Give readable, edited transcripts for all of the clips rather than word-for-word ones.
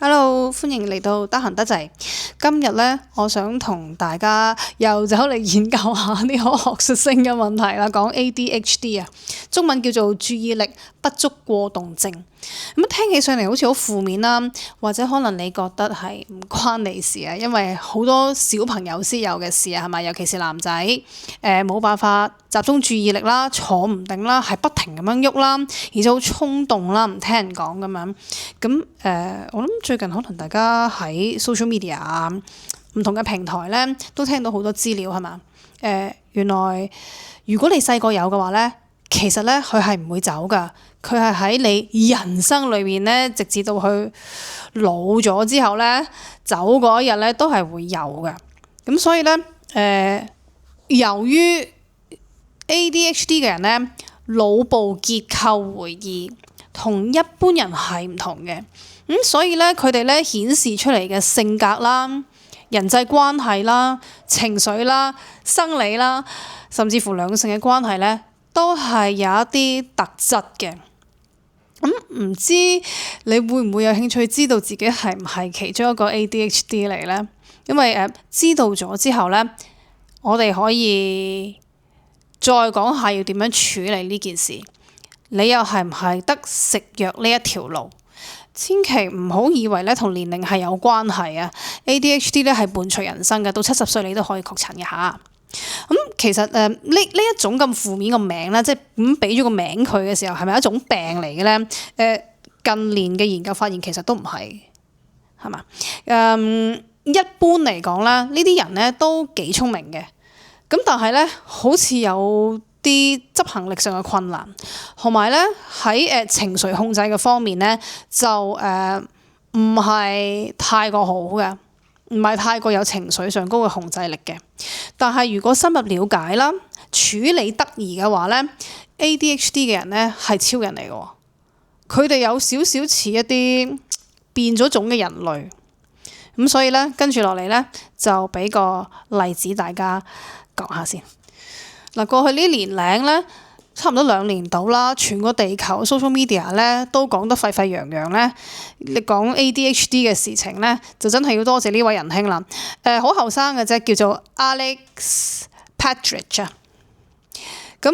Hello，歡迎嚟到得閒得滯。今日呢，我想同大家又走嚟研究下啲好學術性嘅問題啦，講 ADHD 啊，中文叫做注意力不足過動症。咁聽起上嚟好似好負面啦，或者可能你覺得係唔關你事啊，因為好多小朋友先有嘅事啊，係咪？尤其是男仔，冇辦法集中注意力啦，坐唔定啦，係不停咁樣喐啦，而且好衝動啦，唔聽人講咁樣。咁我諗最近可能大家喺 social media 啊，唔同嘅平台咧，都聽到好多資料係嘛？原來如果你細個有嘅話咧，其實咧佢係唔會走㗎，佢係喺你人生裏面咧，直至到佢老咗之後咧，走嗰一日咧都係會有嘅。咁所以咧，由於 ADHD 嘅人咧，腦部結構會議同一般人係唔同嘅。所以咧，佢哋咧顯示出嚟嘅性格啦、人際關係啦、情緒啦、生理啦，甚至乎兩性嘅關係咧，都係有一啲特質嘅。唔知你會唔會有興趣知道自己係唔係其中一個 ADHD 嚟呢？因為知道咗之後咧，我哋可以再講下要點樣處理呢件事。你又係唔係得食藥呢一條路？千祈唔好以為咧同年齡係有關係啊 ！ADHD 咧係伴隨人生嘅，到70歲你都可以確診嘅嚇。其實呢一種咁負面嘅名咧，即係咁俾咗個名佢嘅時候，係咪一種病嚟嘅咧？近年嘅研究發現其實都唔係，係嘛？一般嚟講啦，呢啲人咧都幾聰明嘅，咁但係咧好似有啲執行力上嘅困難，同埋咧喺情緒控制嘅方面咧就唔係太過好嘅，唔係太過有情緒上高嘅控制力嘅。但係如果深入了解啦，處理得宜嘅話咧，ADHD 嘅人咧係超人嚟嘅喎，佢哋有少少似一啲變咗種嘅人類。咁所以咧跟住落嚟咧就俾個例子大家講下先。嗱，過去呢年零咧，差唔多2年到啦，全個地球 social media 咧都講得沸沸揚揚咧。你講 ADHD 嘅事情咧，就真係要多謝呢位仁兄啦。好後生嘅啫，叫做 Alex Partridge 啊。咁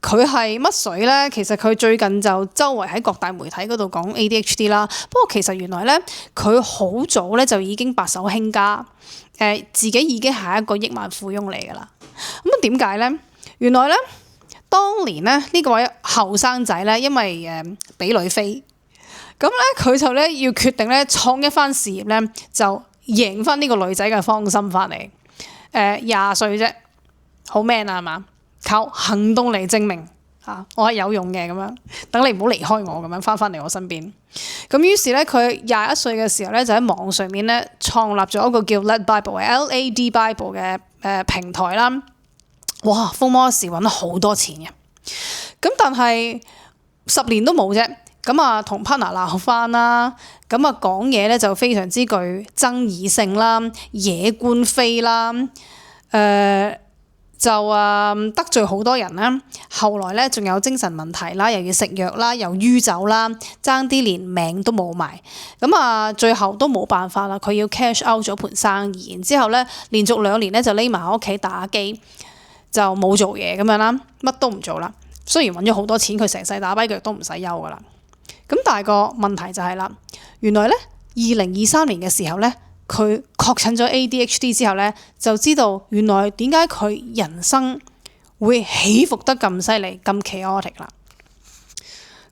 佢係乜水咧？其實佢最近就周圍喺各大媒體嗰度講 ADHD 啦。不過其實原來咧，佢好早咧就已經白手興家，自己已經係一個億萬富翁嚟㗎啦。咁點解咧？原來咧，當年咧呢個位後生仔咧，因為俾女飛，咁咧佢就咧要決定咧創一番事業咧，就贏翻呢個女仔嘅芳心翻嚟。20歲啫，好 man 啊，係嘛？靠行動嚟證明啊，我係有用嘅咁樣，等你唔好離開我咁樣，翻嚟我身邊。咁於是咧，佢21歲嘅時候咧，就喺網上面咧創立咗一個叫 Lad Bible（LAD Bible） 嘅平台啦。哇，風魔一時揾好多錢嘅。咁但係10年都冇啫。咁啊，同 partner 鬧翻啦。咁啊，講嘢咧就非常之具爭議性啦，惹官非啦。就得罪好多人啦，後來咧仲有精神問題啦，又要食藥啦，又酗酒啦，爭啲連命都冇埋。咁啊，最後都冇辦法啦，佢要 cash out 咗盤生意，然之後咧連續2年咧就匿埋喺屋企打機，就冇做嘢咁樣啦，乜都唔做啦。雖然揾咗好多錢，佢成世打跛腳都唔使休噶啦。咁但係個問題就係啦，原來咧2023年嘅時候咧，佢確診咗 ADHD 之後咧，就知道原來點解佢人生會起伏得咁犀利、咁 chaotic 啦。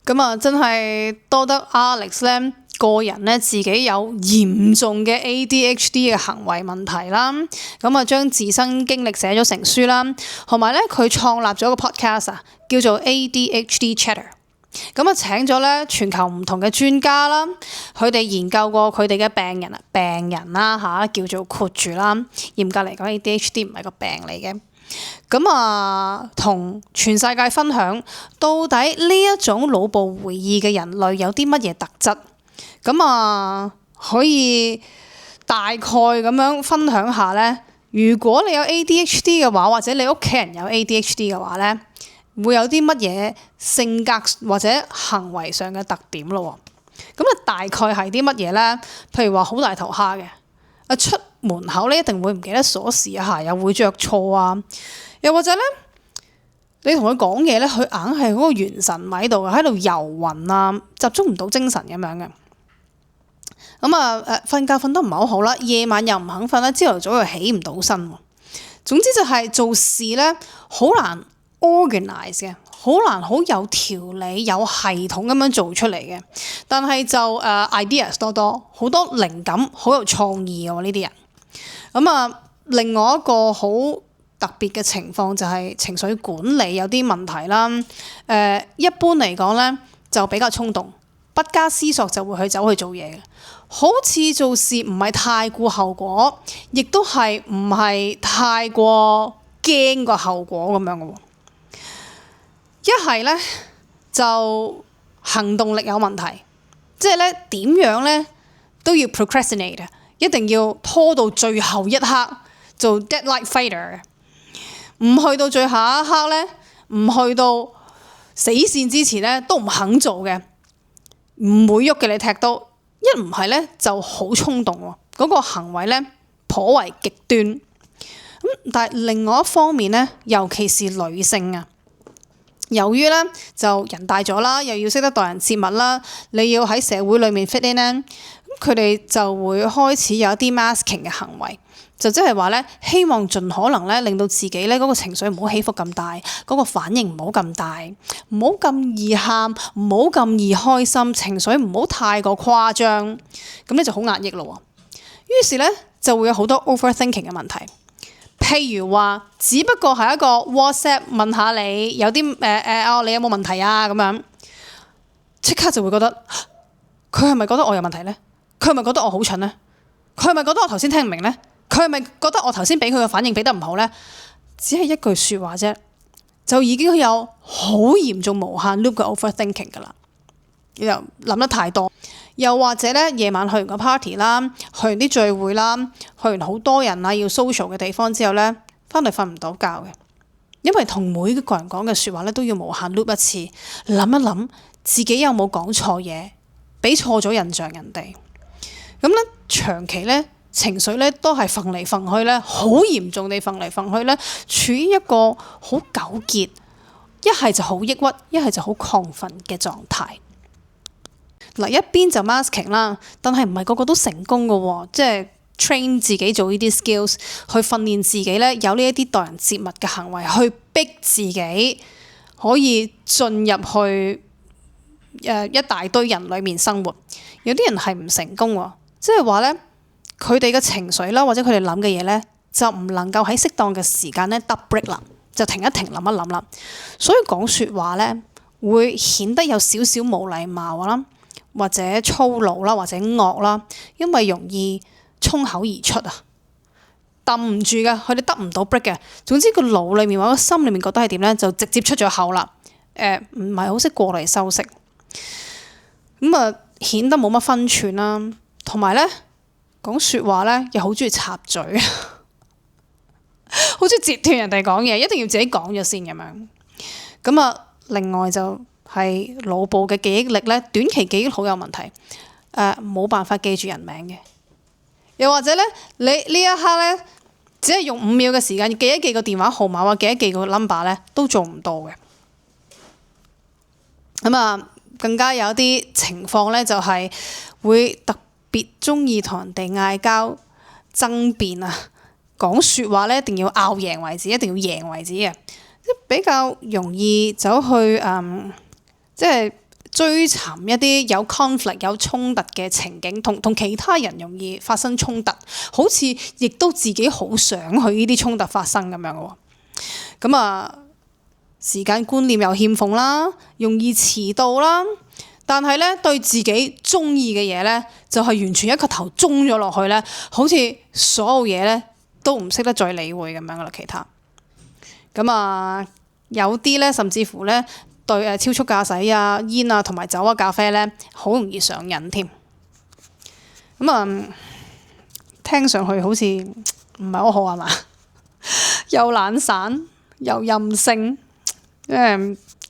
咁啊，真係多得 Alex 咧個人咧自己有嚴重嘅 ADHD 嘅行為問題啦。咁啊，將自身經歷寫咗成書啦，同埋咧佢創立咗個 podcast 啊，叫做 ADHD Chatter。咁啊，請咗咧全球唔同嘅專家啦，佢哋研究過佢哋嘅病人啦嚇，叫做括住啦。嚴格嚟講 ，ADHD 唔係個病嚟嘅。咁啊，同全世界分享到底呢一種腦部回憶嘅人類有啲乜嘢特質。咁啊，可以大概咁樣分享下咧。如果你有 ADHD 嘅話，或者你屋企人有 ADHD 嘅話咧，會有啲乜嘢性格或者行為上嘅特點咯。咁啊，大概係啲乜嘢咧？譬如話好大頭蝦嘅，出門口咧一定會唔記得鎖匙啊，鞋又會着錯啊，又或者咧，你同佢講嘢咧，佢硬係嗰個元神唔喺度，喺度遊魂啊，集中唔到精神咁樣嘅。咁啊瞓覺瞓得唔係好好啦，夜晚又唔肯瞓啦，朝頭早又起唔到身。總之就係做事咧好難 organize 嘅，好難好有條理、有系統咁樣做出嚟嘅。但係就ideas 多，好多靈感，好有創意嘅喎呢啲人。咁啊，另外一個好特別嘅情況就係情緒管理有啲問題啦。一般嚟講咧就比較衝動，不加思索就會走去做嘢嘅。好似做事唔係太顧後果，亦都係唔係太過驚個後果咁樣嘅喎。一係咧就行動力有問題，即係咧點樣咧都要 procrastinate， 一定要拖到最後一刻做 deadline fighter， 唔去到最後一刻咧，唔去到死線之前咧都唔肯做嘅，唔會喐嘅你踢到。一唔係咧就好衝動喎，嗰個行為咧頗為極端。咁但係另外一方面咧，尤其是女性啊，由於咧就人大咗啦，又要識得待人接物啦，你要喺社會裏面 fit in 咧，咁佢哋就會開始有一啲 masking 嘅行為。就即係話咧，希望盡可能咧，令到自己咧嗰個情緒唔好起伏咁大，嗰個反應唔好咁大，唔好咁易喊，唔好咁易開心，情緒唔好太過誇張，咁咧就好壓抑咯。於是咧就會有好多 overthinking 嘅問題，譬如話，只不過係一個 WhatsApp 問下你有啲你有冇問題啊咁樣，即刻就會覺得佢係咪覺得我有問題咧？佢係咪覺得我好蠢咧？佢係咪覺得我頭先聽唔明咧？佢係咪覺得我頭先俾佢嘅反應俾得唔好咧？只係一句説話啫，就已經有好嚴重無限 loop 嘅 overthinking 㗎啦。又諗得太多，又或者咧夜晚去完個 party 啦，去完啲聚會啦，去完好多人啊要 social 嘅地方之後咧，翻嚟瞓唔到覺嘅，因為同每一個人講嘅説話咧都要無限 loop 一次，諗一諗自己有冇講錯嘢，俾錯咗印象人哋。咁咧長期咧。情緒咧都係揈嚟揈去咧，好嚴重地揈嚟揈去咧，處於一個好糾結，一係就好抑鬱，一係就好亢奮嘅狀態。嗱，一邊就 masking 啦，但係唔係個個都成功嘅喎，即係 train 自己做呢啲 skills，去訓練自己咧有呢一啲待人接物嘅行為，去逼自己可以進入去一大堆人裡面生活。有啲人係唔成功喎，即係話咧。佢哋嘅情緒啦，或者佢哋諗嘅嘢咧，就唔能夠喺適當嘅時間咧得 break 啦，就停一停諗一諗啦。所以講説話咧，會顯得有少少冇禮貌啦，或者粗魯啦，或者惡啦，因為容易衝口而出啊，揼唔住嘅，佢哋得唔到 break 嘅。總之個腦裡面或者心裡面覺得係點咧，就直接出咗口啦。唔係好識過嚟修飾，咁啊顯得冇乜分寸啦，同埋咧。講説話咧，又好中意插嘴，好中意截斷人哋講嘢，一定要自己講咗先咁樣。咁啊，另外就係腦部嘅記憶力咧，短期記憶好有問題，冇辦法記住人名嘅。又或者咧，你呢一刻咧，只係用5秒嘅時間記一記個電話號碼或記一記個 number 咧，都做唔到嘅。咁啊，更加有啲情況咧，就係會別中意同人哋嗌交、爭辯啊，講説話咧一定要拗贏為止，一定要贏為止嘅，即比較容易走去即係追尋一啲有 conflict 有衝突嘅情景，同其他人容易發生衝突，好似亦都自己好想去呢啲衝突發生咁樣嘅喎。咁啊，時間觀念又欠奉啦，容易遲到啦。但係咧，對自己中意嘅嘢咧，就係完全一個頭中咗落去咧，好似所有嘢咧都唔識得再理會咁樣噶啦。其他咁啊，有啲咧甚至乎咧對超速駕駛啊、煙啊同埋酒啊、咖啡咧，好容易上癮添。咁啊，聽上去好似唔係好好係嘛？又懶散又任性，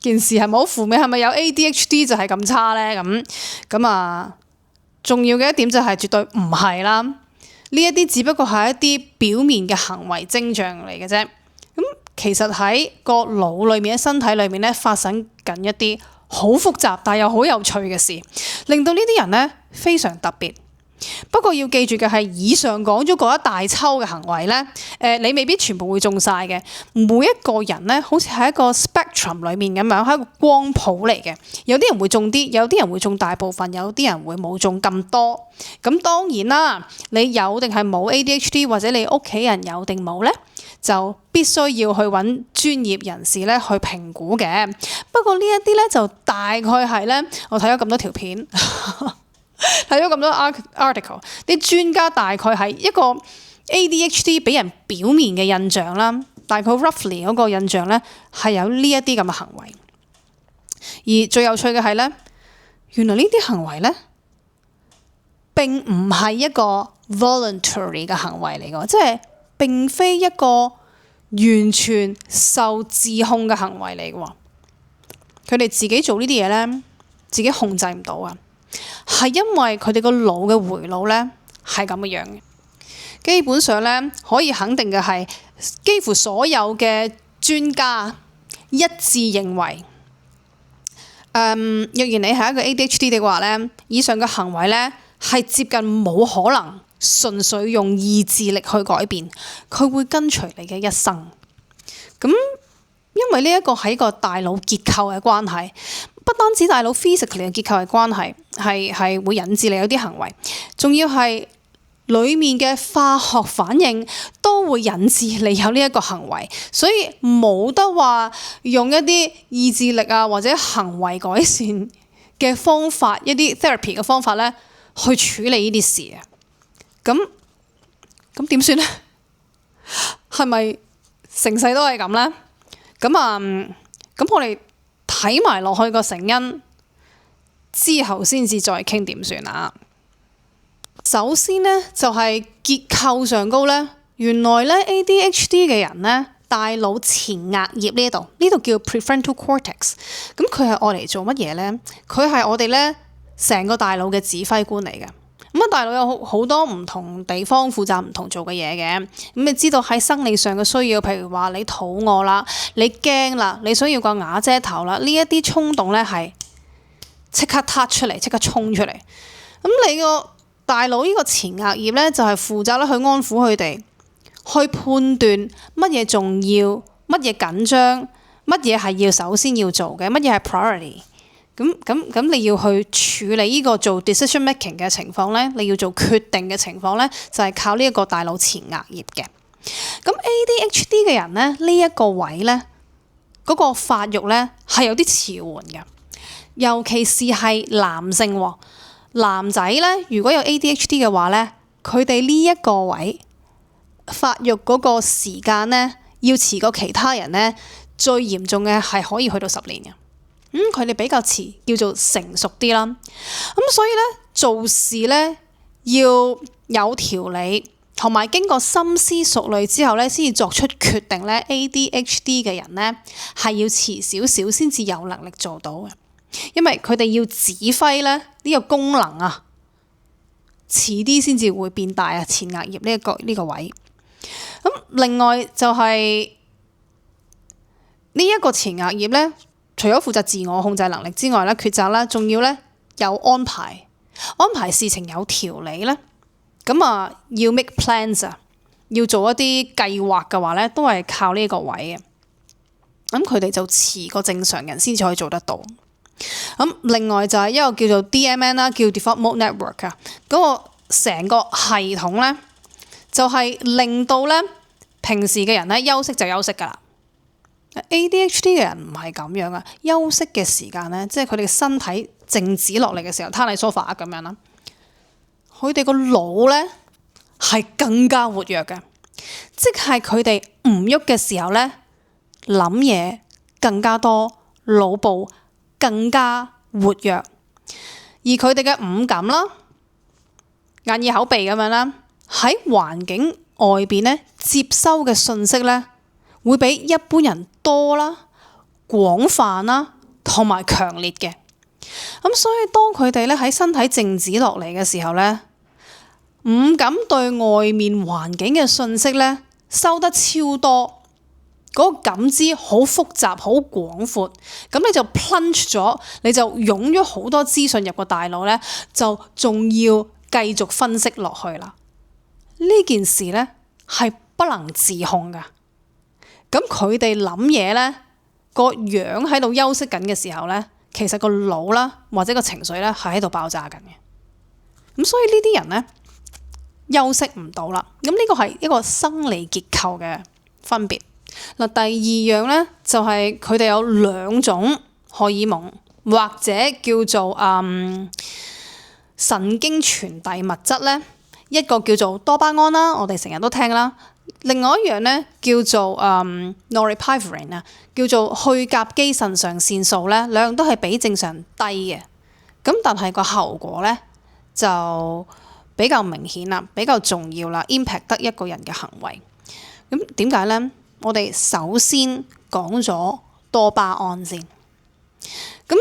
件事係咪好負面？係咪有 ADHD 就係咁差咧？咁重要嘅一點就係絕對唔係啦。呢一啲只不過係一啲表面嘅行為徵象嚟嘅啫。咁其實喺個腦裏面、喺身體裏面咧，發生緊一啲好複雜但又好有趣嘅事，令到呢啲人咧非常特別。不過要記住嘅係，以上講咗嗰一大抽嘅行為咧，你未必全部會中晒嘅。每一個人咧，好似係一個 spectrum 裏面咁樣，係一個光譜嚟嘅。有啲人會中啲，有啲人會中大部分，有啲人會冇中咁多。咁當然啦，你有定係冇 ADHD，或者你屋企人有定冇咧，就必須要去揾專業人士咧去評估嘅。不過呢一啲咧就大概係咧，我睇咗咁多條片。睇咗咁多 article， 啲專家大概係一個 ADHD 俾人表面嘅印象啦，大概 roughly 嗰個印象咧係有呢一啲咁嘅行為。而最有趣嘅係咧，原來呢啲行為咧並唔係一個 voluntary 嘅行為嚟嘅，即係並非一個完全受自控嘅行為嚟嘅。佢哋自己做呢啲嘢咧，自己控制唔到啊！係因為佢哋個腦嘅回路咧係咁嘅樣嘅。基本上咧可以肯定嘅係，幾乎所有嘅專家一致認為，若然你係一個 ADHD 嘅話咧，以上嘅行為咧係接近冇可能純粹用意志力去改變，佢會跟隨你嘅一生。咁因為呢一個係一個大腦結構嘅關係。不單止大腦 physically 嘅結構係關係，係會引致你有啲行為，仲要係裡面嘅化學反應都會引致你有呢一個行為，所以冇得話用一啲意志力啊或者行為改善嘅方法，一啲 therapy 嘅方法咧去處理呢啲事啊。咁點算咧？係咪成世都係咁咧？咁我哋睇埋落去個成因之後，先至再傾點算啊。首先呢，就係結構上高呢，原來呢 ADHD 嘅人呢，大腦前額葉呢度叫 prefrontal cortex。咁佢係愛嚟做乜嘢呢？佢係我哋呢成個大腦嘅指揮官嚟嘅。咁大腦有好多唔同地方負責唔同做嘅嘢嘅。咁你知道喺生理上嘅需要，譬如話你肚餓啦，你驚啦，你想要個瓦遮頭啦，呢一啲衝動咧係即刻撻出嚟，即刻衝出嚟。咁你個大腦呢個前額葉咧就係負責咧去安撫佢哋，去判斷乜嘢重要，乜嘢緊張，乜嘢係要首先要做嘅，乜嘢係 priority。咁你要去處理呢個做 decision making 嘅情況咧，你要做決定嘅情況咧，就係靠呢一個大腦前額葉嘅。咁 ADHD 嘅人咧，呢一個位咧，嗰個發育咧係有啲遲緩嘅，尤其是係男性喎。男仔咧，如果有 ADHD 嘅話咧，佢哋呢一個位發育嗰個時間咧，要遲過其他人咧，最嚴重嘅係可以去到10年嘅。佢哋比較遲，叫做成熟啲啦。所以咧，做事咧要有條理，同埋經過深思熟慮之後咧，先至作出決定咧。ADHD 嘅人咧係要遲少少先至有能力做到嘅，因為佢哋要指揮咧呢個功能啊，遲啲先至會變大啊。前額葉呢個位。另外就係呢一個前額葉咧。除咗負責自我控制能力之外咧，抉擇啦，仲要咧有安排事情有條理咧。要 make plans 啊，要做一啲計劃嘅話咧，都係靠呢個位嘅。佢哋就遲過正常人先至可以做得到。另外就係一個叫做 DMN 啦，叫 Default Mode Network 啊，嗰個成個系統咧就係令到咧平時嘅人咧休息就休息㗎啦。ADHD 嘅人唔係咁樣啊，休息嘅時間咧，即係佢哋嘅身體靜止落嚟嘅時候，攤喺 sofa 咁樣啦。佢哋個腦咧係更加活躍嘅，即係佢哋唔喐嘅時候咧，諗嘢更加多，腦部更加活躍，而佢哋嘅五感啦，眼耳口鼻咁樣啦，喺環境外邊咧接收嘅信息咧，會比一般人多啦、廣泛啦，同埋強烈嘅。咁所以當佢哋咧喺身體靜止落嚟嘅時候咧，唔敢對外面環境嘅信息咧收得超多，嗰個感知好複雜、好廣闊，咁你就 plunge 咗，你就湧咗好多資訊入個大腦咧，就仲要繼續分析落去啦。呢件事咧係不能自控噶。咁佢哋諗嘢咧，個樣喺度休息緊嘅時候咧，其實個腦啦或者個情緒咧係喺度爆炸緊嘅。咁所以呢啲人咧休息唔到啦。咁呢個係一個生理結構嘅分別。嗱，第二樣咧就係佢哋有兩種荷爾蒙或者叫做神經傳遞物質咧，一個叫做多巴胺啦，我哋成日都聽啦。另外一樣咧叫做norepinephrine 啊，叫做去甲基腎上腺素咧，兩樣都係比正常低嘅。咁但係個後果咧就比較明顯啦，比較重要啦 ，impact 得一個人嘅行為。咁點解咧？我哋首先講咗多巴胺先。咁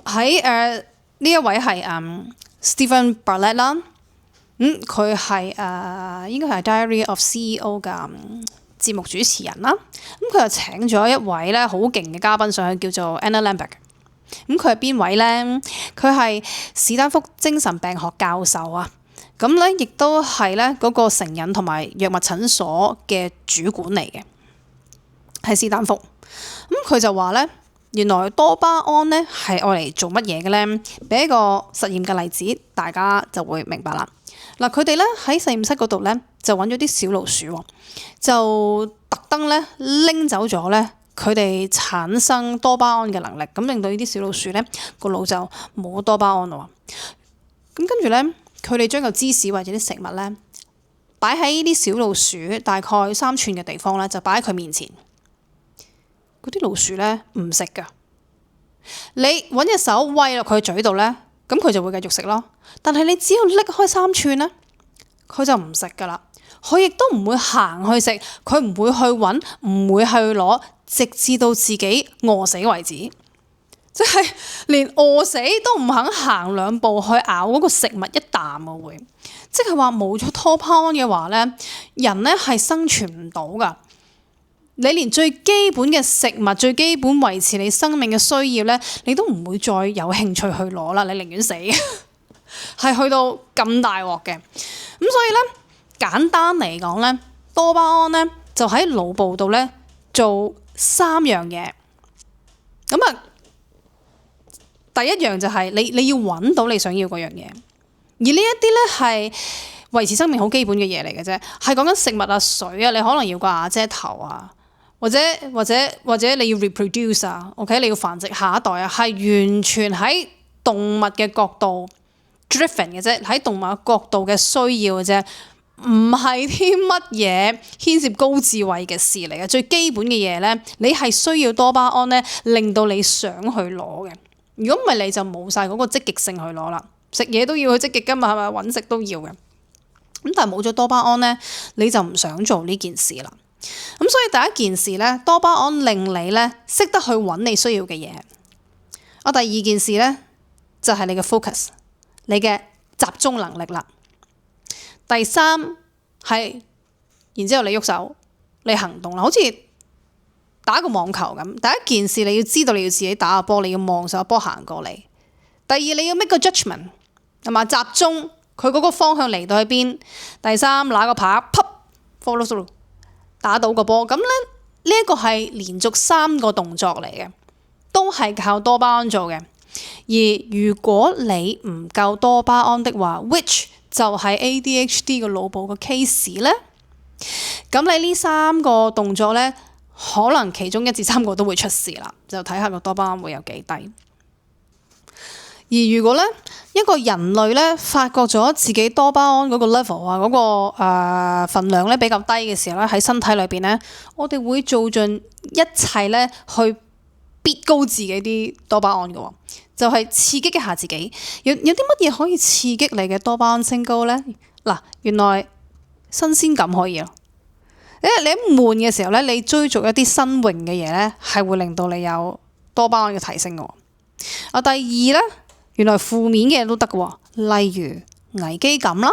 喺呢一位係Steven Bartlett 啦。佢係應該係 Diary of CEO 嘅節目主持人啦。咁佢又請咗一位咧好勁嘅嘉賓上去，叫做 Anna Lambert。咁佢係邊位咧？佢係史丹福精神病學教授啊。咁咧亦都係咧嗰個成癮同埋藥物診所嘅主管嚟嘅，喺史丹福。咁佢就話咧，原來多巴胺咧係愛嚟做乜嘢嘅咧？俾一個實驗嘅例子，大家就會明白啦。嗱，佢哋咧喺實驗室嗰度咧就揾咗啲小老鼠，就特登咧拎走咗咧佢哋產生多巴胺嘅能力，咁令到呢啲小老鼠咧個腦就冇多巴胺咯。咁跟住咧，佢哋將個芝士或者啲食物咧擺喺呢啲小老鼠大概3寸嘅地方咧，就擺喺佢面前。嗰啲老鼠咧唔食噶，你揾隻手餵落佢嘴度咧，咁佢就會繼續食咯。但係你只要拎開3寸咧，佢就唔食噶啦。佢亦都唔會行去食，佢唔會去揾，唔會去攞，直至到自己餓死為止。即係連餓死都唔肯行2步去咬嗰個食物一啖啊！會即係話冇咗多巴胺嘅話咧，人咧係生存唔到噶。你連最基本嘅食物、最基本維持你生命嘅需要咧，你都唔會再有興趣去攞啦。你寧願死，係去到咁大鑊嘅。咁所以咧，簡單嚟講咧，多巴胺咧就喺腦部度咧做3樣嘢。咁啊，第一樣就係你要揾到你想要嗰樣嘢，而呢一啲咧係維持生命好基本嘅嘢嚟嘅啫，係講緊食物啊、水啊，你可能要個瓦遮頭啊。或者你要 reproduce 啊 ，OK， 你要繁殖下一代啊，係完全喺動物嘅角度 driven 嘅啫，喺動物嘅角度嘅需要嘅啫，唔係啲乜嘢牽涉高智慧嘅事嚟嘅。最基本嘅嘢咧，你係需要多巴胺咧，令到你想去攞嘅。如果唔係，你就冇晒嗰個積極性去攞啦。食嘢都要去積極㗎嘛，係咪？揾食都要嘅。咁但係冇咗多巴胺咧，你就唔想做呢件事啦。咁所以第一件事咧，多巴胺令你咧識得去揾你需要嘅嘢。第二件事咧就係你嘅 focus， 你嘅集中能力啦。第三係，然之後你喐手，你行動啦，好似打個網球咁。第一件事你要知道你要自己打下波，你要望上個波行過嚟。第二你要 make 個 judgment， 係嘛？集中佢嗰個方向嚟到去邊。第三拿個拍 follow through。打到個波，咁咧呢一個係連續3個動作嚟嘅，都係靠多巴胺做嘅。而如果你唔夠多巴胺的話 ，which 就係 ADHD 個腦部個 case 咧，咁你呢3個動作咧，可能其中1至3個都會出事啦，就睇下個多巴胺會有幾低。而如果咧一個人類咧發覺咗自己多巴胺嗰個 level 啊，嗰個份量咧比較低嘅時候咧，喺身體裏邊咧，我哋會做盡一切咧去逼高自己啲多巴胺嘅，就係刺激一下自己。有啲乜嘢可以刺激你嘅多巴胺升高咧？嗱，原來新鮮感可以啊，你一悶嘅時候咧，你追逐一啲新穎嘅嘢咧，係會令到你有多巴胺嘅提升嘅。第二咧，原來負面嘅嘢都得嘅，例如危機感啦，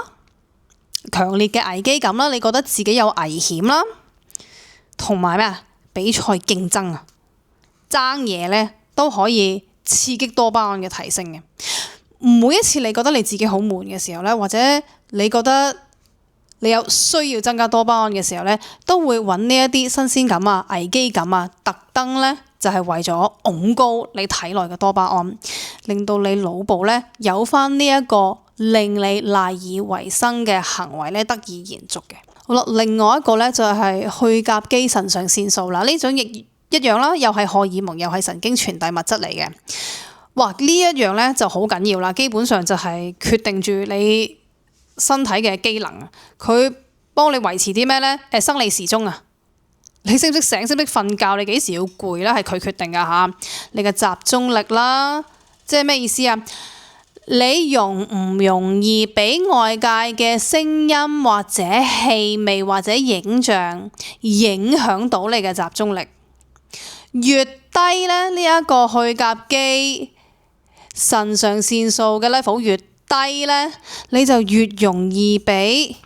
強烈嘅危機感啦，你覺得自己有危險啦，同埋咩啊？比賽競爭啊，爭嘢咧都可以刺激多巴胺嘅提升嘅。每一次你覺得你自己好悶嘅時候咧，或者你覺得你有需要增加多巴胺嘅時候咧，都會揾呢一啲新鮮感啊、危機感啊，特登咧就係為咗拱高你體內嘅多巴胺，令到你腦部咧有翻呢一個令你賴以為生嘅行為咧得以延續嘅。好啦，另外一個咧就係去甲基腎上腺素啦，呢種亦一樣啦，又係荷爾蒙，又係神經傳遞物質嚟嘅。哇！呢一樣咧就好緊要啦，基本上就係決定住你身體嘅機能啊。佢幫你維持啲咩咧？生理時鐘啊，你識唔識醒？識唔識瞓覺？你幾時要攰咧？係佢決定噶嚇。你嘅集中力啦，即係咩意思啊？你容唔容易俾外界嘅聲音或者氣味或者影像影響到你嘅集中力？越低咧，呢一個去甲基腎上腺素嘅 level 越低咧，你就越容易俾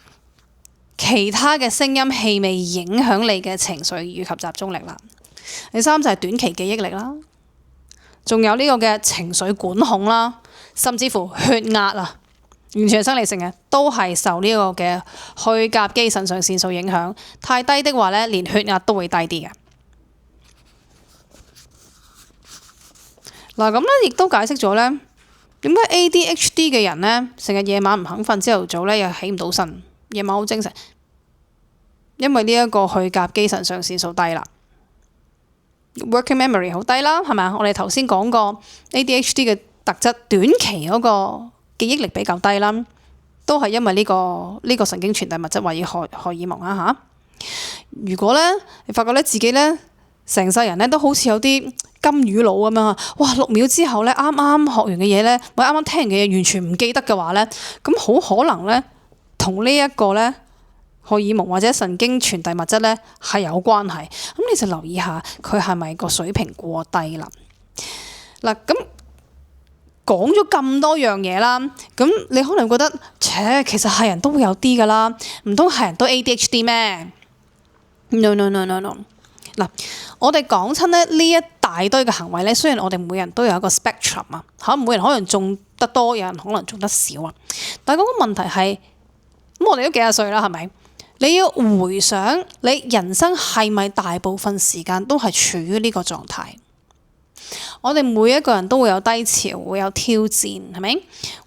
其他嘅聲音氣味影響你嘅情緒以及集中力啦。第三就係短期記憶力啦，仲有呢個嘅情緒管控啦，甚至乎血壓啊，完全係生理性嘅，都係受呢個嘅去甲基腎上腺素影響。太低的話咧，連血壓都會低啲嘅。嗱，咁咧亦都解釋咗咧，點解 ADHD 嘅人咧成日夜晚唔肯瞓，朝頭早咧又起唔到身，夜晚好精神，因為呢一個去甲基腎上腺素低啦 ，working memory 好低啦，係咪啊？我哋頭先講過 ADHD 嘅特質，短期嗰個記憶力比較低啦，都係因為呢個神經傳遞物質或者荷爾蒙啊嚇。如果咧你發覺咧自己咧成世人咧都好似有啲金魚腦咁樣啊！哇，6秒之後咧，啱啱學完嘅嘢咧，或者啱啱聽完嘅嘢完全唔記得嘅話咧，咁好可能咧，同呢一個咧荷爾蒙或者神經傳遞物質咧係有關係。咁你就留意下佢係咪個水平過低啦。嗱，咁講咗咁多樣嘢啦，咁你可能覺得，其實係人都會有啲噶啦，唔通係人都 ADHD 咩？No。嗱，我哋講親咧呢一大堆嘅行為咧，雖然我哋每人都有一個 spectrum 啊，每人可能中得多，有人可能中得少啊。但係嗰個問題係，咁我哋都幾廿歲啦，係咪？你要回想你人生係咪大部分時間都係處於呢個狀態？我哋每一個人都會有低潮，會有挑戰，係咪？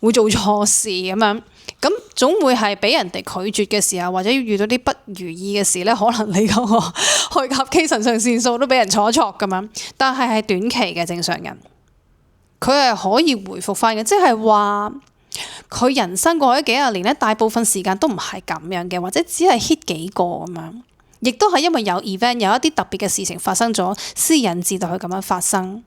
會做錯事咁樣。咁總會係俾人哋拒絕嘅時候，或者遇到啲不如意嘅事咧，可能你嗰個去甲基腎上腺素都俾人挫挫咁樣。但係短期嘅正常人，佢係可以回復翻嘅，即係話佢人生過去幾廿年咧，大部分時間都唔係咁樣嘅，或者只係 hit 幾個咁樣。亦都係因為有 event 有一啲特別嘅事情發生咗，先引致到佢咁樣發生。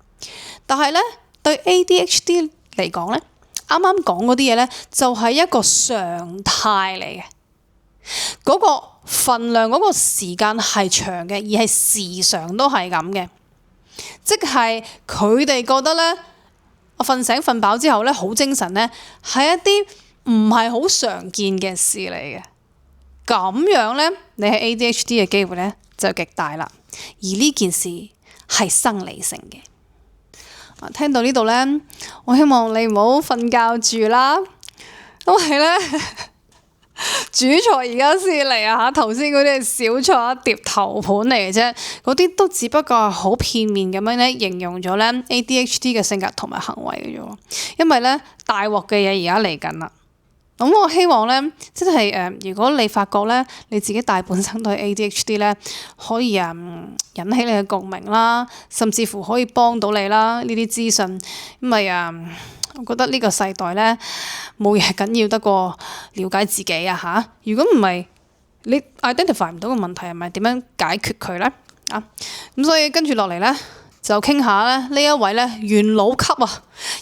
但係咧對 ADHD 嚟講咧，啱啱講嗰啲嘢咧，就係一個常態嚟嘅。嗰個份量、嗰個時間係長嘅，而係時常都係咁嘅。即係佢哋覺得咧，我瞓醒瞓飽之後咧，好精神咧，係一啲唔係好常見嘅事嚟嘅。咁樣咧，你係 ADHD 嘅機會咧就極大啦。而呢件事係生理性嘅。聽到呢度咧，我希望你唔好瞓覺住啦，因為咧主菜而家先嚟啊嚇，頭先嗰啲係小菜一碟頭盤嚟嘅啫，嗰啲都只不過係好片面咁樣咧形容咗咧 ADHD 嘅性格同埋行為嘅啫。因為咧大鑊嘅嘢而家嚟緊啦。咁我希望咧，即係如果你發覺咧，你自己大本身都係 ADHD 咧，可以引起你嘅共鳴啦，甚至乎可以幫到你啦呢啲資訊，因為我覺得呢個世代咧冇嘢緊要得過了解自己啊嚇！如果唔係你 identify 唔到個問題，係咪點樣解決佢咧？咁所以跟住落嚟咧，就傾下咧呢一位咧元老級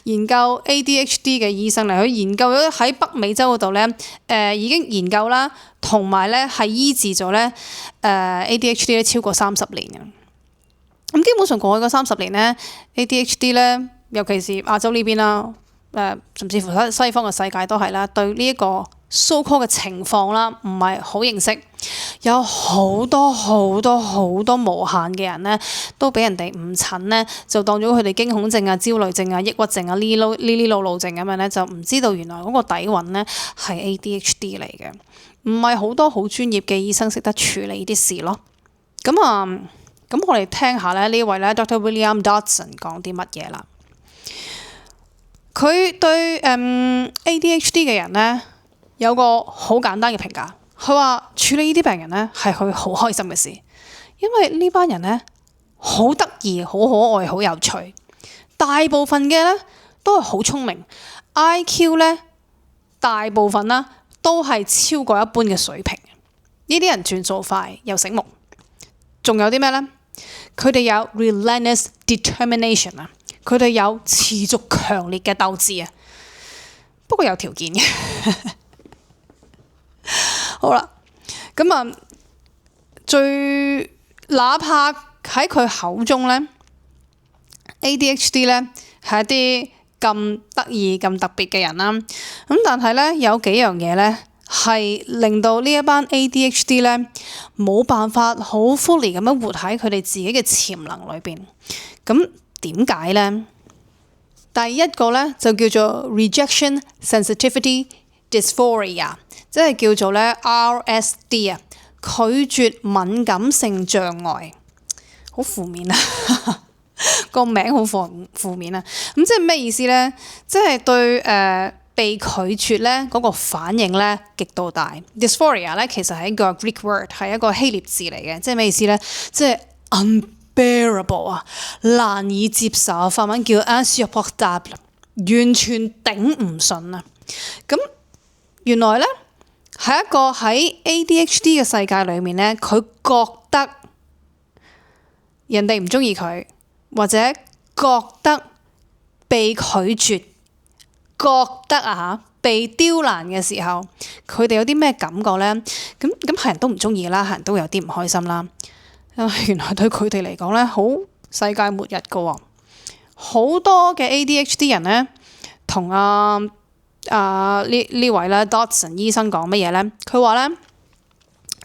研究 ADHD 嘅醫生嚟，佢研究咗喺北美洲嗰度咧已經研究啦，同埋咧係醫治咗咧ADHD 咧超過30年嘅。咁基本上過去嗰30年咧 ADHD 咧，尤其是亞洲呢邊啦，甚至乎西方嘅世界都係啦，對呢一個 so-called 嘅情況啦，唔係好認識，有好多無限嘅人咧，都俾人哋誤診咧，就當咗佢哋驚恐症啊、焦慮症啊、抑鬱症啊、呢路症咁樣咧，就唔知道原來嗰個底蘊咧係 ADHD 嚟嘅，唔係好多好專業嘅醫生識得處理呢啲事咯。咁我哋聽下咧呢位咧 Dr. William Dodson 講啲乜嘢啦。佢對ADHD 嘅人咧有個好簡單嘅評價，佢話處理呢啲病人咧係佢好開心嘅事，因為呢班人咧好得意、好可愛、好有趣，大部分嘅咧都係好聰明 ，IQ 咧大部分啦都係超過一般嘅水平。呢啲人轉數快又醒目，仲有啲咩咧？佢哋有 relentless determination 啊，佢哋有持續強烈嘅鬥志啊，不過有條件嘅。好啦，咁哪怕喺佢口中咧 ，ADHD 咧係一啲咁得意、咁特別嘅人啦。咁但係咧有幾樣嘢咧係令到呢一班 ADHD 咧冇辦法好 fully 咁樣活喺佢哋自己嘅潛能裏邊。咁點解咧？第一個咧就叫做 rejection sensitivity dysphoria， 即係叫做咧 RSD 啊，拒絕敏感性障礙，好負面啊！個名好負面啊！咁即係咩意思咧？即係對被拒絕咧嗰個反應咧極度大。Dysphoria 咧其實係一個 Greek word， 係一個希臘字嚟嘅，即係咩意思咧？即係 unbearable 啊，難以接受，法文叫 insupportable， 完全頂唔順啊！咁原來咧係一個喺 ADHD 嘅世界裏面咧，佢覺得人哋唔中意佢，或者覺得被拒絕，覺得被刁難嘅時候，佢哋有啲咩感覺咧？咁係人都唔中意啦，係人都有啲唔開心啦。原來對佢哋嚟講咧，好世界末日噶喎！好多嘅 ADHD 人咧，同呢位咧 Dodson 醫生講乜嘢咧？佢話咧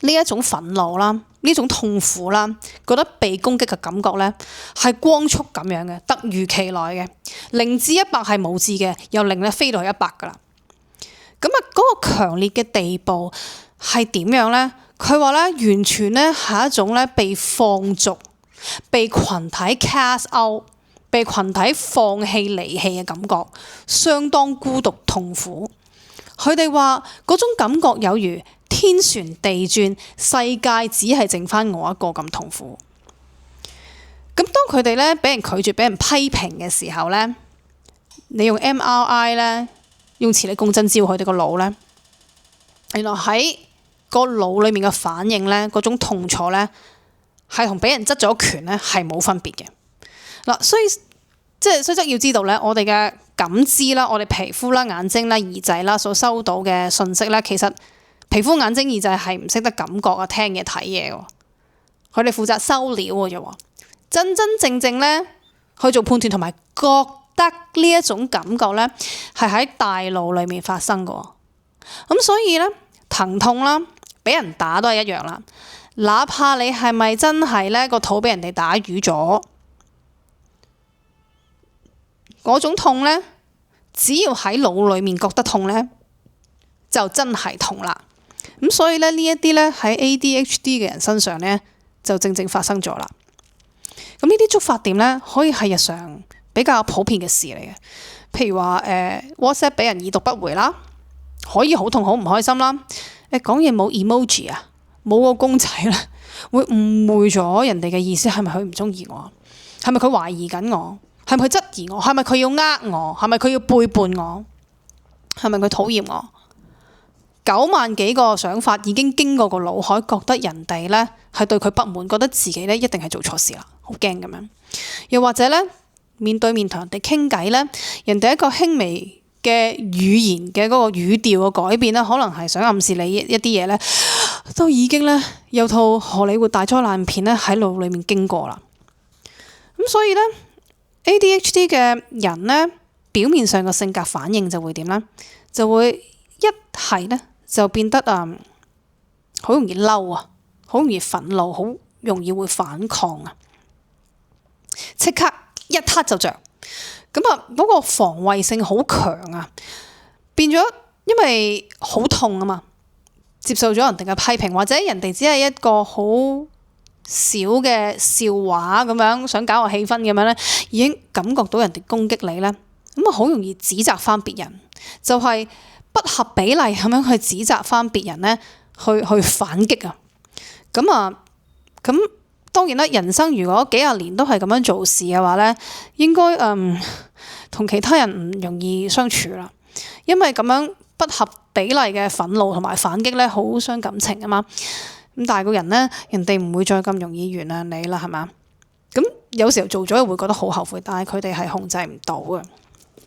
呢一種憤怒啦，呢種痛苦啦，覺得被攻擊嘅感覺咧，係光速咁樣嘅，突如其來嘅，0至100係冇字嘅，由0咧飛到去100噶啦。咁嗰個強烈嘅地步係點樣咧？佢話咧完全咧係一種咧被放逐、被群體 cast out、被群體放棄離棄嘅感覺，相當孤獨痛苦。佢哋話嗰種感覺有如天旋地轉，世界只係剩翻我一個咁痛苦。咁當佢哋咧俾人拒絕、俾人批評嘅時候咧，你用 MRI 咧，用磁力共振照佢哋個腦咧，原來喺個腦裏面嘅反應咧，嗰種痛楚咧，係同俾人執咗拳咧係冇分別嘅。嗱，所以雖則要知道咧，我哋嘅感知啦，我哋皮膚啦、眼睛啦、耳仔啦所收到嘅信息咧，其實皮膚、眼睛、耳仔係唔識得感覺啊、聽嘢、睇嘢喎，佢哋負責收料嘅啫喎，真正咧去做判斷同埋覺得呢一種感覺咧，係喺大腦裏面發生嘅喎。咁所以咧，疼痛啦，俾人打都係一樣啦。哪怕你係咪真係咧個肚俾人哋打瘀咗，嗰種痛咧，只要喺腦裏面覺得痛咧，就真係痛啦。咁所以咧呢一啲咧喺 ADHD 嘅人身上咧，就正發生咗啦。咁呢啲觸發點咧，可以係日常比較普遍嘅事嚟嘅。譬如話WhatsApp 俾人已讀不回啦，可以好痛好唔開心啦。講嘢冇 emoji 啊，冇個公仔啦，會誤會咗人哋嘅意思，係咪佢唔中意我？係咪佢懷疑緊我？係咪佢質疑我？係咪佢要我？係咪佢要背叛我？係咪佢討厭我？9萬幾個想法已經經過個腦海，覺得人哋咧係對佢不滿，覺得自己咧一定係做錯事啦，好好驚咁樣。又或者咧，面對面同人哋傾偈咧，人哋一個輕微嘅語言嘅嗰個語調嘅改變咧，可能係想暗示你一啲嘢咧，都已經咧有套荷里活大災難片咧喺腦裏面經過啦。咁所以咧 ADHD 嘅人咧，表面上嘅性格反應就會點咧？就會一係咧就變得好容易嬲啊，好容易憤怒，好容易會反抗啊，即刻一撻就着。咁嗰個防衛性好強啊，變咗因為好痛啊嘛，接受咗人哋嘅批評，或者人哋只係一個好小嘅笑話咁樣，想搞個氣氛咁樣咧，已經感覺到人哋攻擊你咧，咁好容易指責翻別人，就係不合比例咁樣去指責翻別人咧，去反擊啊。咁當然啦，人生如果幾廿年都係咁樣做事嘅話咧，應該同其他人唔容易相處啦，因為咁樣不合比例嘅憤怒同埋反擊咧，好傷感情啊嘛。咁但係個人咧，人哋唔會再咁容易原諒你啦，係嘛？咁有時候做咗又會覺得好後悔，但係佢哋係控制唔到嘅。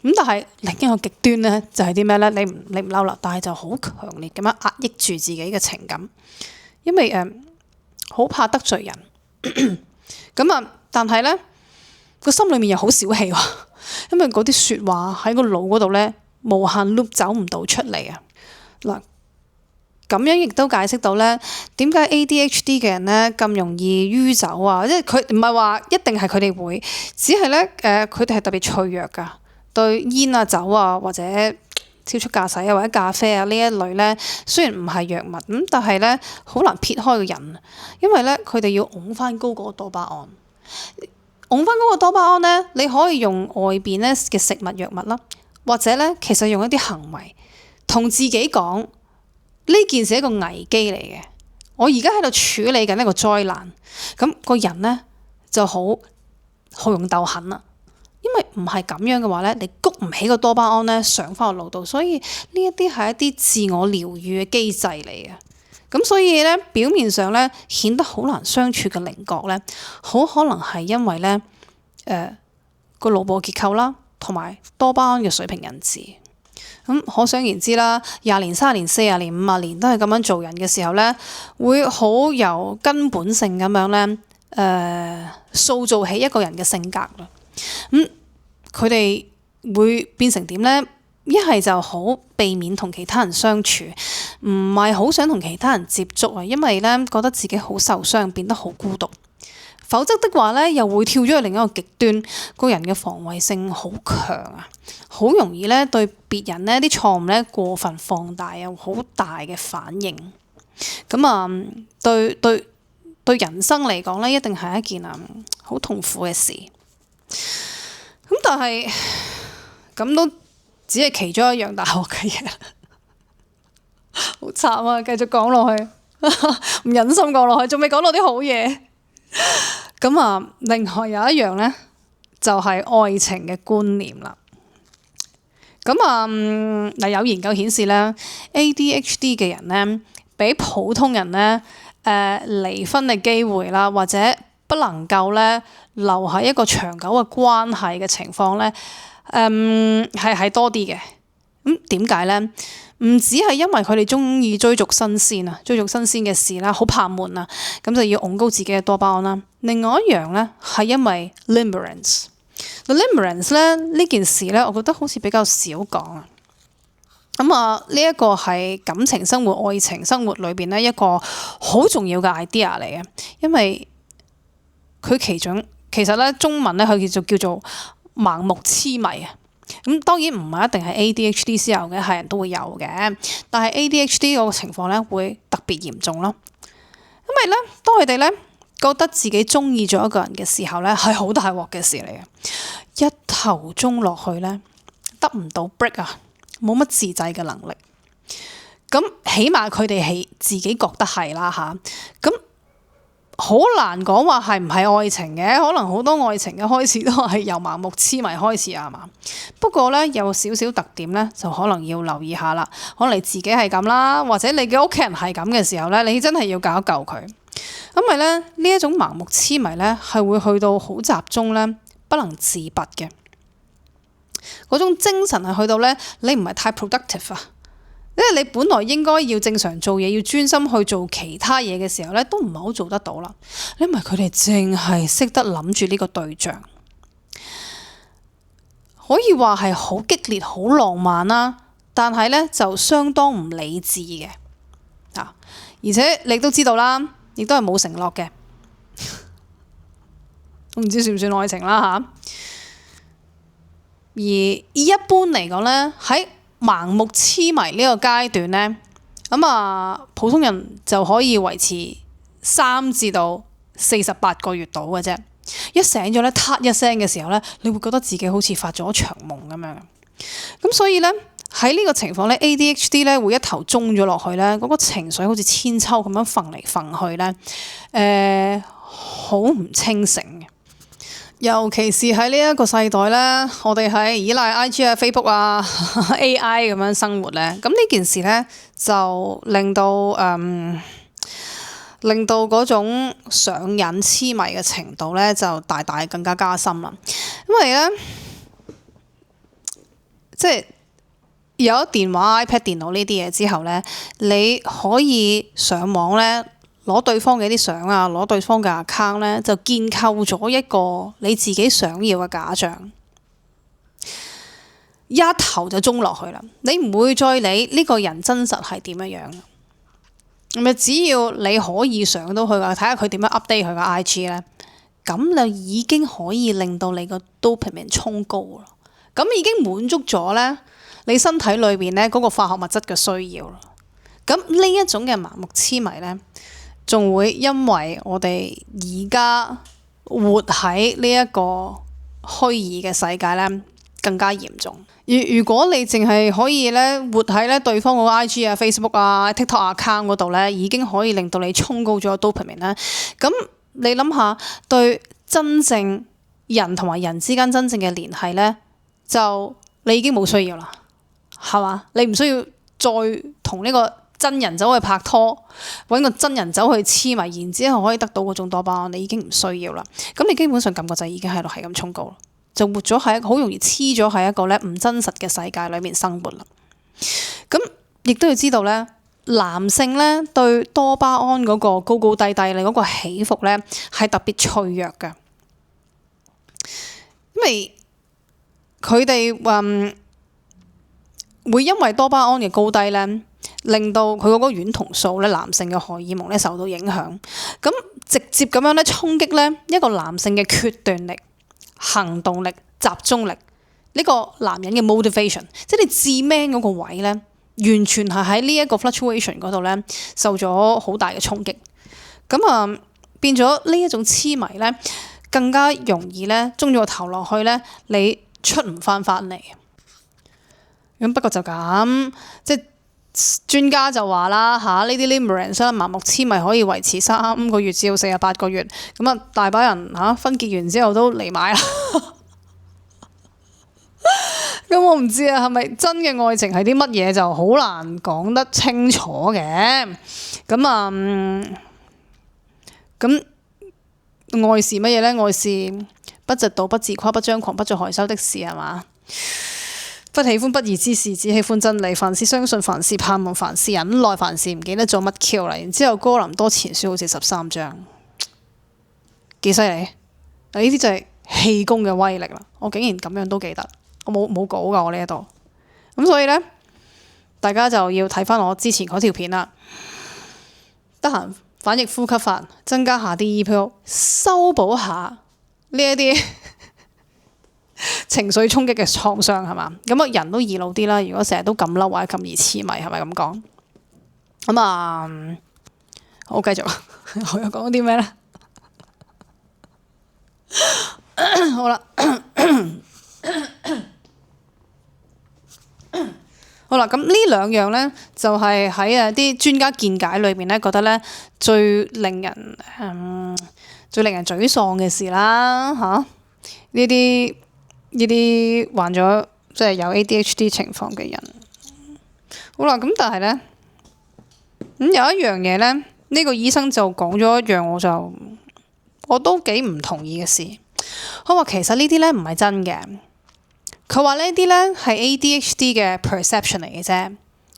咁但係另一個極端咧，就係啲咩咧？你唔嬲啦，但係就好強烈咁樣壓抑住自己嘅情感，因為好怕得罪人。咁但係咧個心裏面又好小氣喎，因為嗰啲説話喺個腦嗰度咧無限 loop 走唔到出嚟啊！嗱，咁樣亦都解釋到咧點解 ADHD 嘅人咧咁容易酗酒啊？即係佢唔係話一定係佢哋會，只係咧佢哋係特別脆弱㗎，對煙啊、酒啊或者超速駕駛啊或者咖啡啊呢一類咧，雖然唔係藥物咁，但係咧好難撇開個人，因為咧佢哋要擁翻高嗰個多巴胺，擁翻嗰個多巴胺咧，你可以用外邊咧嘅食物藥物啦，或者咧其實用一啲行為同自己講呢件事係一個危機嚟嘅，我而家喺度處理緊一個災難，咁個人咧就好容易鬥狠啦。因為唔係咁樣嘅話咧，你谷唔起個多巴胺咧上翻個腦度，所以呢一啲係一啲自我療愈嘅機制嚟嘅。咁所以咧表面上咧顯得好難相處嘅稜角咧，好可能係因為咧個腦部結構啦，同埋多巴胺嘅水平引致。咁可想而知啦，20年、30年、40年、50年都係咁樣做人嘅時候咧，會好由根本性咁樣咧塑造起一個人嘅性格啦。咁佢哋會變成點咧？一係就好避免同其他人相處，唔係好想同其他人接觸啊，因為咧覺得自己好受傷，變得好孤獨。否則的話咧，又會跳咗去另一個極端，個人嘅防衛性好強啊，好容易咧對別人咧啲錯誤咧過分放大，有好大嘅反應。咁對人生嚟講咧，一定係一件好痛苦嘅事。咁但係咁都只係其中一樣大學嘅嘢，好慘啊！繼續講落去，唔忍心講落去，仲未講到啲好嘢。咁另外有一樣咧，就係愛情嘅觀念啦。咁有研究顯示咧，ADHD 嘅人咧，比普通人咧離婚嘅機會啦，或者不能夠咧留喺一個長久嘅關係嘅情況咧，係多啲嘅。咁點解咧？唔止係因為佢哋中意追逐新鮮啊，追逐新鮮嘅事啦，好怕悶啊，咁就要擁高自己嘅多巴胺啦。另外一樣咧係因為 limerence。limerence 咧呢件事咧，我覺得好似比較少講啊。呢一個係感情生活、愛情生活裏邊咧一個好重要嘅 idea 嚟嘅，因為佢其實咧中文咧佢叫做盲目痴迷啊。咁當然唔係一定係 ADHD 先有嘅，係人都會有嘅。但係 ADHD 嗰個情況咧會特別嚴重咯，因為咧當佢哋咧覺得自己中意咗一個人嘅時候咧，係好大鑊嘅事嚟嘅，一頭中落去咧得唔到 break 啊，冇乜自制嘅能力。咁起碼佢哋係自己覺得係啦嚇，咁好難講話係唔係愛情嘅，可能好多愛情嘅開始都係由盲目痴迷開始啊嘛。不過咧有少少特點咧，就可能要留意下啦。可能你自己係咁啦，或者你嘅屋企人係咁嘅時候咧，你真係要救一救佢。因為咧呢一種盲目痴迷咧係會去到好集中咧，不能自拔嘅嗰種精神係去到咧，你唔係太 productive 啊，因為你本來應該要正常做嘢，要專心去做其他嘢嘅時候咧，都唔係好做得到啦。因為佢哋淨係識得諗住呢個對象，可以話係好激烈、好浪漫啦，但係咧就相當唔理智嘅啊！而且你都知道啦，亦都係冇承諾嘅。我唔知算唔算愛情啦嚇。而一般嚟講咧，喺盲目痴迷呢個階段咧，普通人就可以維持3至到48個月到嘅啫。一醒咗咧，嗒一聲嘅時候咧，你會覺得自己好似發咗場夢咁樣。咁所以咧喺呢個情況咧，ADHD 咧會一頭中咗落去咧，嗰個情緒好似千秋咁樣揈嚟揈去咧，好唔清醒嘅。尤其是喺呢一個世代咧，我哋係依賴 IG 啊、Facebook 啊、AI 咁樣生活咧，咁呢件事咧就令到嗰種上癮痴迷嘅程度咧就大大更加加深啦。因為咧，即係有咗電話、iPad、電腦呢啲嘢之後咧，你可以上網咧，攞對方嘅啲相啊，攞對方嘅 account 咧，就建構咗一個你自己想要嘅假象，一頭就中落去啦。你唔會再理呢個人真實係點樣樣。咁只要你可以上到去睇下佢點樣 update 佢個 IG 咧，咁就已經可以令到你個 dopamine 衝高啦。咁已經滿足咗咧你身體裏邊咧嗰個化學物質嘅需要啦。咁呢一種嘅盲目痴迷咧，仲會因為我哋而家活喺呢一個虛擬嘅世界咧，更加嚴重。如果你淨係可以咧活喺咧對方個 IG 啊、Facebook 啊、TikTok account 嗰度咧，已經可以令到你衝高咗 dopamine 咧。咁你諗下，對真正人同埋人之間真正嘅聯繫咧，就你已經冇需要啦，係嘛？你唔需要再同呢個真人走去拍拖，揾個真人走去黐埋，然之後可以得到嗰種多巴胺，你已經唔需要啦。咁你基本上感覺就已經喺度係咁衝高啦。就活咗喺好容易黐咗喺一個咧唔真實嘅世界裏面生活啦。咁亦都要知道咧，男性咧對多巴胺嗰個高高低低咧嗰個起伏咧係特別脆弱嘅，因為佢哋會因為多巴胺嘅高低咧，令到佢嗰個戀童素咧，男性嘅荷爾蒙咧受到影響，咁直接咁樣咧衝擊咧一個男性嘅決斷力、行動力、集中力，呢個男人嘅 motivation， 即係你自 man 嗰個位咧，完全係喺呢一個 fluctuation 嗰度咧受咗好大嘅衝擊。咁變咗呢一種痴迷咧，更加容易咧中咗個頭落去咧，你出唔翻嚟。咁不過就咁，即係專家就話啦嚇，呢啲 limerence 盲目痴迷可以維持3個月至到48個月，咁大把人分結完之後都離埋啦。咁我唔知係咪真嘅愛情係啲乜嘢，就好難講得清楚嘅。咁愛是乜嘢咧？愛是不嫉妒、不自誇、不張狂、不做害羞的事，係嘛？不喜歡不義之事，只喜歡真理。凡事相信，凡事盼望，凡事忍耐，凡事唔記得做乜 Q 啦。然之後哥林多前書好似13章，幾犀利！呢啲就係氣功嘅威力啦。我竟然咁樣都記得，我冇稿㗎，我呢一度。咁所以咧，大家就要睇翻我之前嗰條片啦。得閒反逆呼吸法，增加下啲 EPO，修補下呢一啲情緒衝擊嘅創傷，係嘛？咁人都易老啲啦。如果成日都咁嬲或者咁易痴迷，係咪咁講？好繼續，我又講啲咩咧？好啦，好啦，咁呢兩樣咧，就係喺啲專家見解裏面咧，覺得咧最令人沮喪嘅事啦嚇。呢啲患咗即係有 ADHD 情況嘅人，好啦，咁但係咧，有一樣嘢咧，呢呢個醫生就講咗一樣我都幾唔同意嘅事。佢話其實呢啲咧唔係真嘅。佢話呢啲咧係 ADHD 嘅 perception 嚟嘅啫。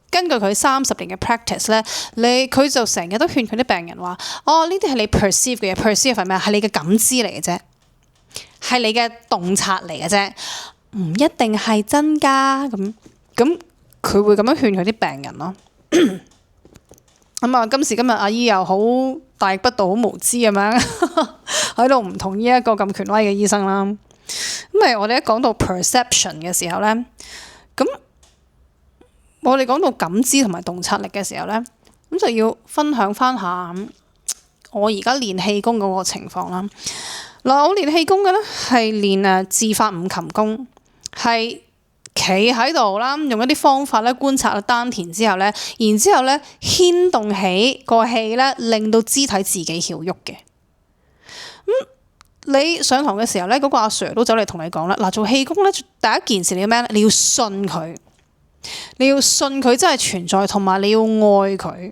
根據佢30年嘅 practice 咧，佢就成日都勸佢啲病人話：哦，呢啲係你 perceive 嘅嘢，perceive 係咩？係你嘅感知嚟嘅啫，係你嘅洞察嚟嘅啫，唔一定係真㗎。咁佢會咁樣勸佢啲病人咯。咁啊，今時今日阿姨又好大逆不道，好無知咁樣喺度唔同意一個咁權威嘅醫生啦。咁我哋一講到 perception 嘅時候咧，咁我哋講到感知同埋洞察力嘅時候咧，咁就要分享翻下我而家練氣功嗰個情況啦。嗱，我練氣功嘅咧係練自發五禽功，係企喺度啦，用一啲方法咧觀察丹田之後咧，然之後咧牽動起個氣咧，令到肢體自己曉喐嘅。你上堂嘅時候咧，嗰個阿 Sir 都走嚟同你講啦。嗱，做氣功咧，第一件事你要咩咧？你要信佢，你要信佢真係存在，同埋你要愛佢，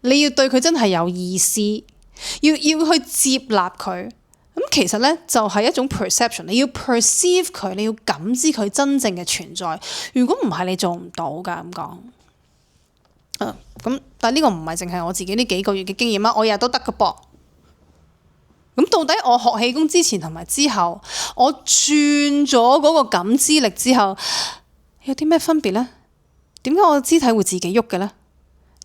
你要對佢真係有意思，要去接納佢。咁其實咧就係一種 perception， 你要 perceive 佢，你要感知佢真正嘅存在。如果唔係，你做唔到㗎。咁講。咁但係呢個唔係淨係我自己呢幾個月嘅經驗啊，我日日都得㗎噃。咁到底我學氣功之前同埋之後，我轉咗嗰個感知力之後，有啲咩分別呢？點解我肢體會自己喐嘅呢？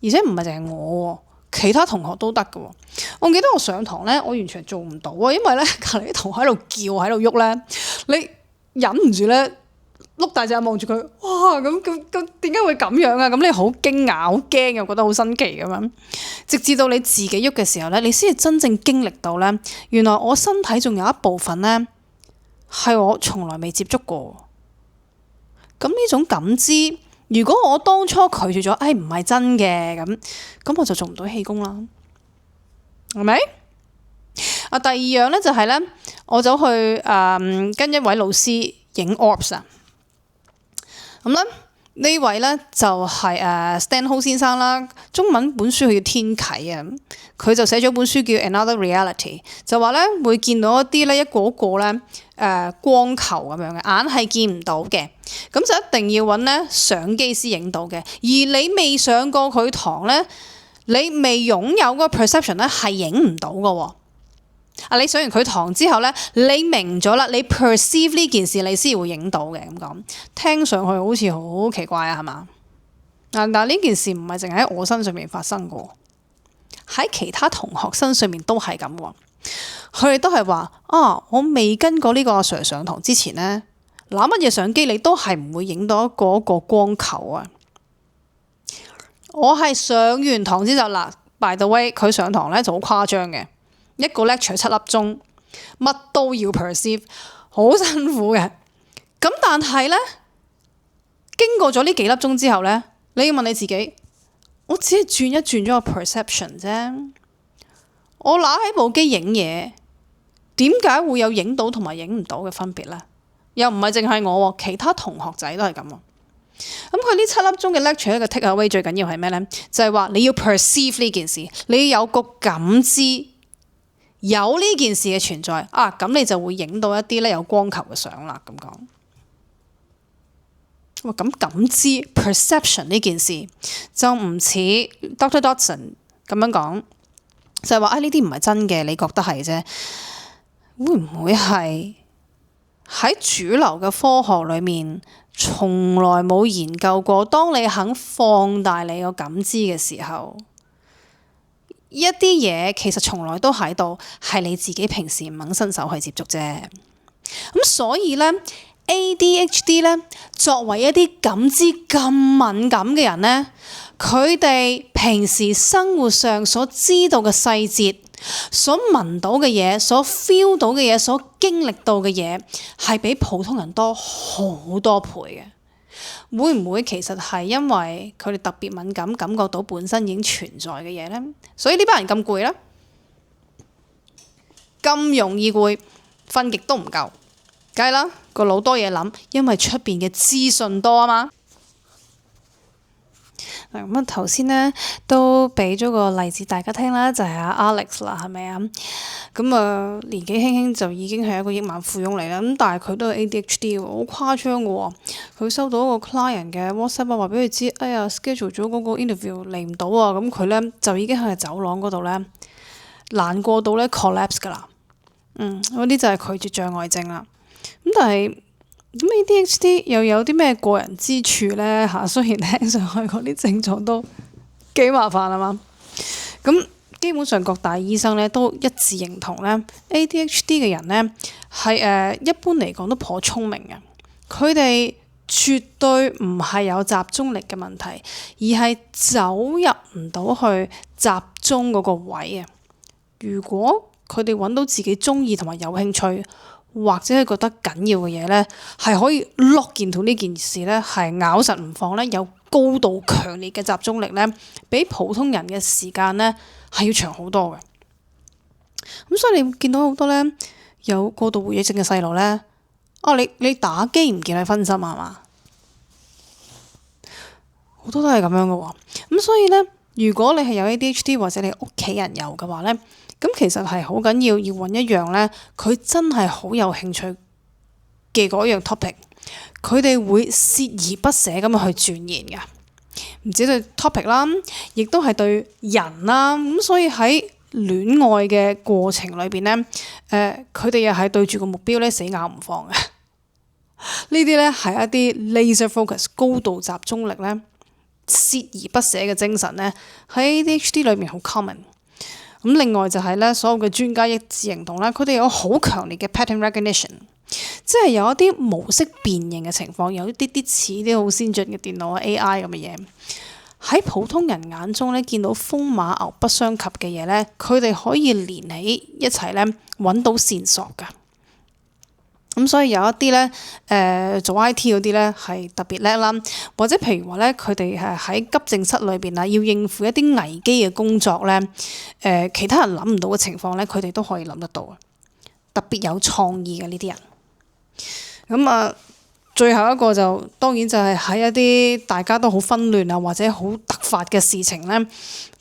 而且唔係淨係我，其他同學都得㗎。我記得我上堂咧，我完全做唔到啊，因為咧隔離啲同學喺度叫喺度喐咧，你忍唔住咧碌大隻眼望住佢，哇！咁點解會咁樣啊？咁你好驚訝、好驚又覺得好新奇咁樣。直至到你自己喐嘅時候咧，你先至真正經歷到咧，原來我身體仲有一部分咧係我從來未接觸過。咁呢種感知，如果我當初拒絕咗，唔係真嘅咁我就做唔到氣功啦，係咪？第二樣咧就係咧，我走去跟一位老師影 orbs 啊。咁咧呢位咧就係Stan Ho 先生啦，中文本書佢叫天啟啊，佢就寫咗本書叫 Another Reality， 就話咧會見到一啲咧一個咧光球咁樣嘅，眼係見唔到嘅，咁就一定要揾咧相機先影到嘅。而你未上過佢堂咧，你未擁有嗰個 perception 咧係影唔到嘅喎。你上完佢堂之後咧，你明咗啦，你 perceive 呢件事，你先會影到嘅。咁講，聽上去好似好奇怪啊，係嘛？但係呢件事唔係淨係喺我身上面發生過，喺其他同學身上面都係咁喎。佢哋都係話我未跟過呢個阿 Sir 上堂之前咧，攞乜嘢相機你都係唔會影到一個光球啊。我係上完堂之後嗱，by the way，佢上堂咧就好誇張嘅。一個 lecture 7粒鐘，乜都要 perceive， 好辛苦嘅。咁但係咧，經過咗呢幾粒鐘之後咧，你要問你自己，我只係轉一轉咗個 perception 啫。我拿起部機影嘢，點解會有影到同埋影唔到嘅分別咧？又唔係淨係我，其他同學仔都係咁。咁佢呢7粒鐘嘅 lecture 一個 take away 最緊要係咩咧？就係話你要 perceive 呢件事，你要有個感知。有呢件事嘅存在咁你就會影到一啲咧有光球嘅相啦。咁講，咁感知 perception 呢件事就唔似 Dr. Dodson 咁樣講，就係話呢啲唔係真嘅，你覺得係啫。會唔會係喺主流嘅科學裏面從來冇研究過？當你肯放大你個感知嘅時候，一啲嘢其實從來都喺度，係你自己平時唔肯伸手去接觸啫。咁所以咧 ADHD 咧作為一啲感知咁敏感嘅人咧，佢哋平時生活上所知道嘅細節、所聞到嘅嘢、所 feel 到嘅嘢、所經歷到嘅嘢，係比普通人多好多倍嘅。會唔會其實係因為佢哋特別敏感，感覺到本身已經存在嘅嘢呢？所以呢班人咁攰啦，咁容易攰，瞓極都唔夠，梗係啦，個腦多嘢諗，因為出邊嘅資訊多啊嘛。嗱咁啊，頭先咧都俾咗個例子大家聽啦，就係阿 Alex 啦，係咪啊？咁啊年紀輕輕就已經係一個億萬富翁嚟啦，咁但係佢都係 ADHD 喎，好誇張嘅喎。佢收到一個 client 嘅 WhatsApp 話俾佢知，哎呀 schedule 咗嗰個 interview 嚟唔到啊，咁佢咧就已經喺走廊嗰度咧難過到咧 collapse 㗎啦。嗰啲就係拒絕障礙症啦。咁但係咁 ADHD 又有啲咩過人之處咧嚇？雖然聽上去嗰啲症狀都幾麻煩啊嘛。咁基本上各大醫生咧都一致認同咧 ADHD 嘅人咧係一般嚟講都頗聰明嘅。佢哋絕對唔係有集中力嘅問題，而係走入唔到去集中嗰個位啊。如果佢哋揾到自己中意同埋有興趣，或者係覺得緊要嘅嘢咧，係可以 lock into呢件事咧，係咬實唔放咧，有高度強烈嘅集中力咧，比普通人嘅時間咧係要長好多嘅。咁所以你見到好多咧有過度活躍症嘅細路咧，你打機唔見你分心係嘛？好多都係咁樣嘅喎。咁所以咧，如果你係有 ADHD 或者你屋企人有嘅話咧，咁其實係好緊要揾一樣咧，佢真係好有興趣嘅嗰樣 topic，佢哋會鍥而不捨咁去鑽研嘅。唔止對 topic 啦，亦都係對人啦。咁所以喺戀愛嘅過程裏邊咧，佢哋又係對住個目標咧死咬唔放嘅。呢啲咧係一啲 laser focus 高度集中力咧，鍥而不捨嘅精神咧，喺 ADHD 裏面好 common。咁另外就係咧，所有嘅專家一致認同咧，佢哋有好強烈嘅 pattern recognition，即係有一啲模式辨認嘅情況，有一啲似啲好先進嘅電腦啊 AI 咁嘅嘢。喺普通人眼中咧，見到風馬牛不相及嘅嘢咧，佢哋可以連起一齊咧揾到線索㗎。咁所以有一啲咧，做 IT 嗰啲咧係特別叻啦，或者譬如話咧，佢哋係喺急症室裏邊啊，要應付一啲危機嘅工作咧，其他人諗唔到嘅情況咧，佢哋都可以諗得到啊，特別有創意嘅呢啲人。咁啊，最後一個就當然就係喺一啲大家都好紛亂啊，或者好突發嘅事情咧，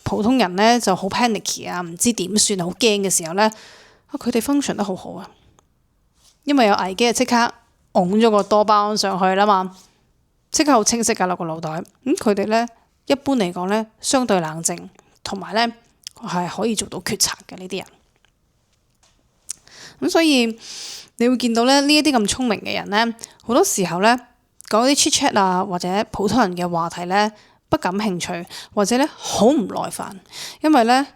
普通人咧就好 panicky 啊，唔知點算，好驚嘅時候咧，佢哋 function 得好好啊。因為有危機就即刻拱咗個多巴胺上去啦嘛，即刻好清晰㗎落個腦袋。咁佢哋咧一般嚟講咧相對冷靜，同埋咧係可以做到決策嘅呢啲人。咁所以你會見到咧呢一啲咁聰明嘅人咧，好多時候咧講啲 chit chat 啊或者普通人嘅話題咧不感興趣，或者咧好唔耐煩，因為咧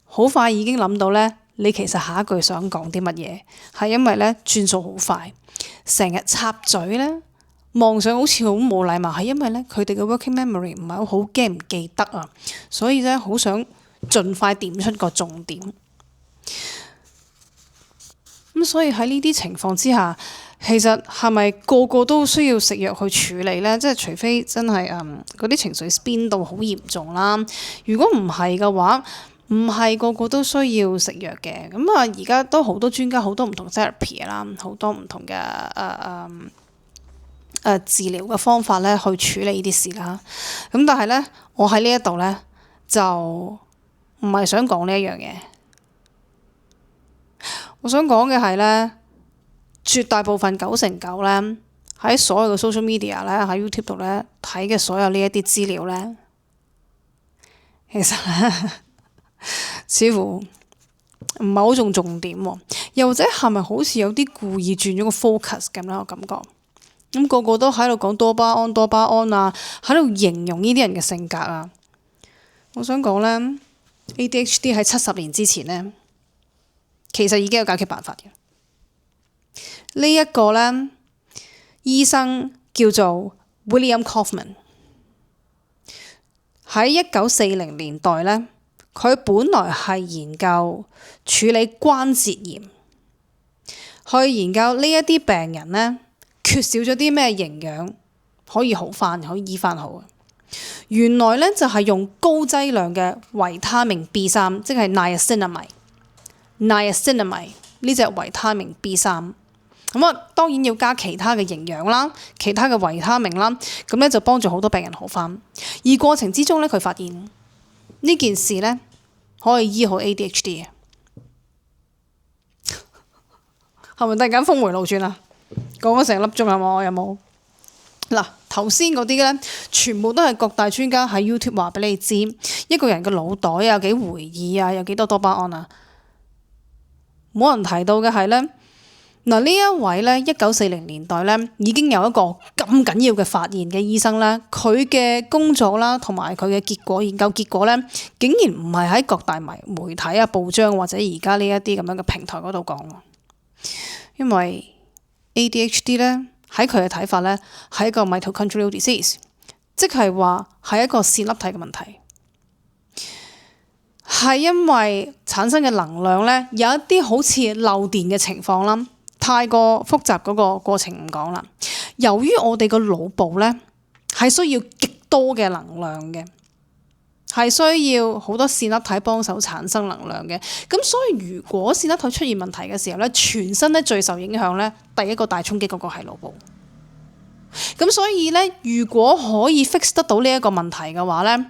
好快已經諗到咧。你其實下一句想講啲乜嘢？係因為咧轉數好快，成日插嘴咧，望上好似好冇禮貌，係因為咧佢哋嘅 working memory 唔係好驚唔記得啊，所以咧好想盡快點出個重點。咁所以喺呢啲情況之下，其實係咪個個都需要食藥去處理咧？即係除非真係嗰啲情緒 spin 到好嚴重啦。如果唔係嘅話，唔係個個都需要食藥嘅，咁啊而家都好多專家好多唔同 therapy 啦，好多唔同嘅治療嘅方法咧去處理呢啲事啦。咁但係咧，我喺呢一度咧就唔係想講呢一樣嘢。我想講嘅係咧，絕大部分9成9咧喺所有嘅 social media 咧喺 YouTube 度咧睇嘅所有呢一啲資料咧，其實咧。似乎唔係好重點喎，又或者係咪好似有啲故意轉咗個 focus 咁咧？我感覺咁個個都喺度講多巴胺啊，喺度形容呢啲人嘅性格啊。我想講咧 ，ADHD 喺70年之前咧，其實已經有解決辦法嘅。呢一個咧，醫生叫做 William Kaufman， 喺1940年代咧。佢本來係研究處理關節炎，去研究呢一啲病人咧缺少咗啲咩營養可以好返，可以醫返好。原來咧就係用高劑量嘅維他命 B3，即係 niacinamide 呢隻維他命 B3 咁啊，當然要加其他嘅營養啦，其他嘅維他命啦，咁咧就幫助好多病人好返。而過程之中咧，佢發現呢件事咧可以醫好 ADHD 嘅，係咪突然間峰迴路轉啊？講咗成粒鐘係嘛？我有冇？嗱，頭先嗰啲咧，全部都係各大專家喺 YouTube 話俾你知，一個人嘅腦袋有幾回憶啊，有幾多多巴胺啊。冇人提到嘅係咧，嗱呢一位咧1940年代咧已經有一個咁緊要嘅發現嘅醫生咧，佢嘅工作啦同埋佢嘅結果研究結果咧，竟然唔係喺各大媒體啊、報章或者而家呢一啲咁樣嘅平台嗰度講，因為 ADHD 咧。喺佢嘅睇法咧，係一個 mitochondrial disease， 即係話係一個線粒體嘅問題，係因為產生嘅能量咧有一啲好似漏電嘅情況啦，太過複雜嗰個過程唔講啦。由於我哋個腦部咧係需要極多嘅能量嘅，係需要好多線粒體幫手產生能量嘅，咁所以如果線粒體出現問題嘅時候咧，全身咧最受影響咧，第一個大衝擊嗰個係腦部。咁所以咧，如果可以 fix 得到呢一個問題嘅話咧，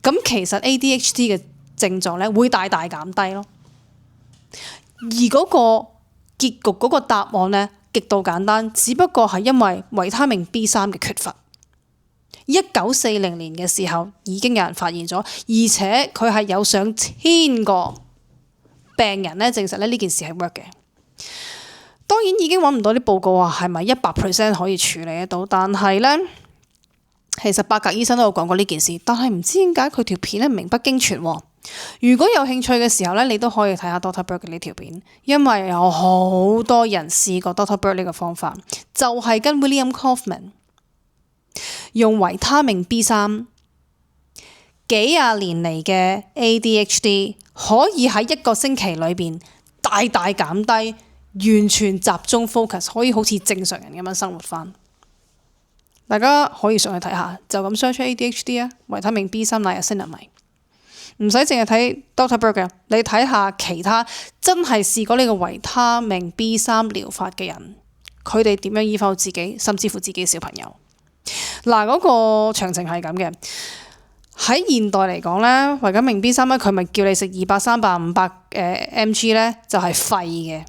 咁其實 ADHD 嘅症狀咧會大大減低咯。而嗰個結局嗰個答案咧極度簡單，只不過係因為維他命 B3 嘅缺乏。1940年嘅時候已經有人發現咗，而且佢係有上千個病人咧證實咧呢件事係 work 嘅。當然已經揾唔到啲報告話係咪100% 可以處理得到，但係咧其實伯格醫生都有講過呢件事，但係唔知點解佢條片咧名不經傳喎。如果有興趣嘅時候咧，你都可以睇下 Dr. Berg 嘅呢條片，因為有好多人試過 Dr. Berg 呢個方法，就係跟 William Kaufman 用維他命 B3， 幾廿年嚟嘅 ADHD 可以喺1個星期裏邊大大減低，完全集中 focus， 可以好似正常人咁樣生活返。大家可以上去睇下，就咁 search ADHD 啊，維他命 B3 niacinamide，唔使淨係睇 Dr. Berg 嘅，你睇下其他真係試過呢個維他命 B3 療法嘅人，佢哋點樣醫好自己，甚至乎自己小朋友。嗱，嗰個詳情係咁嘅。喺現代嚟講咧，維他命 B3咧，佢咪叫你食200、300、500mg 咧，就係廢嘅。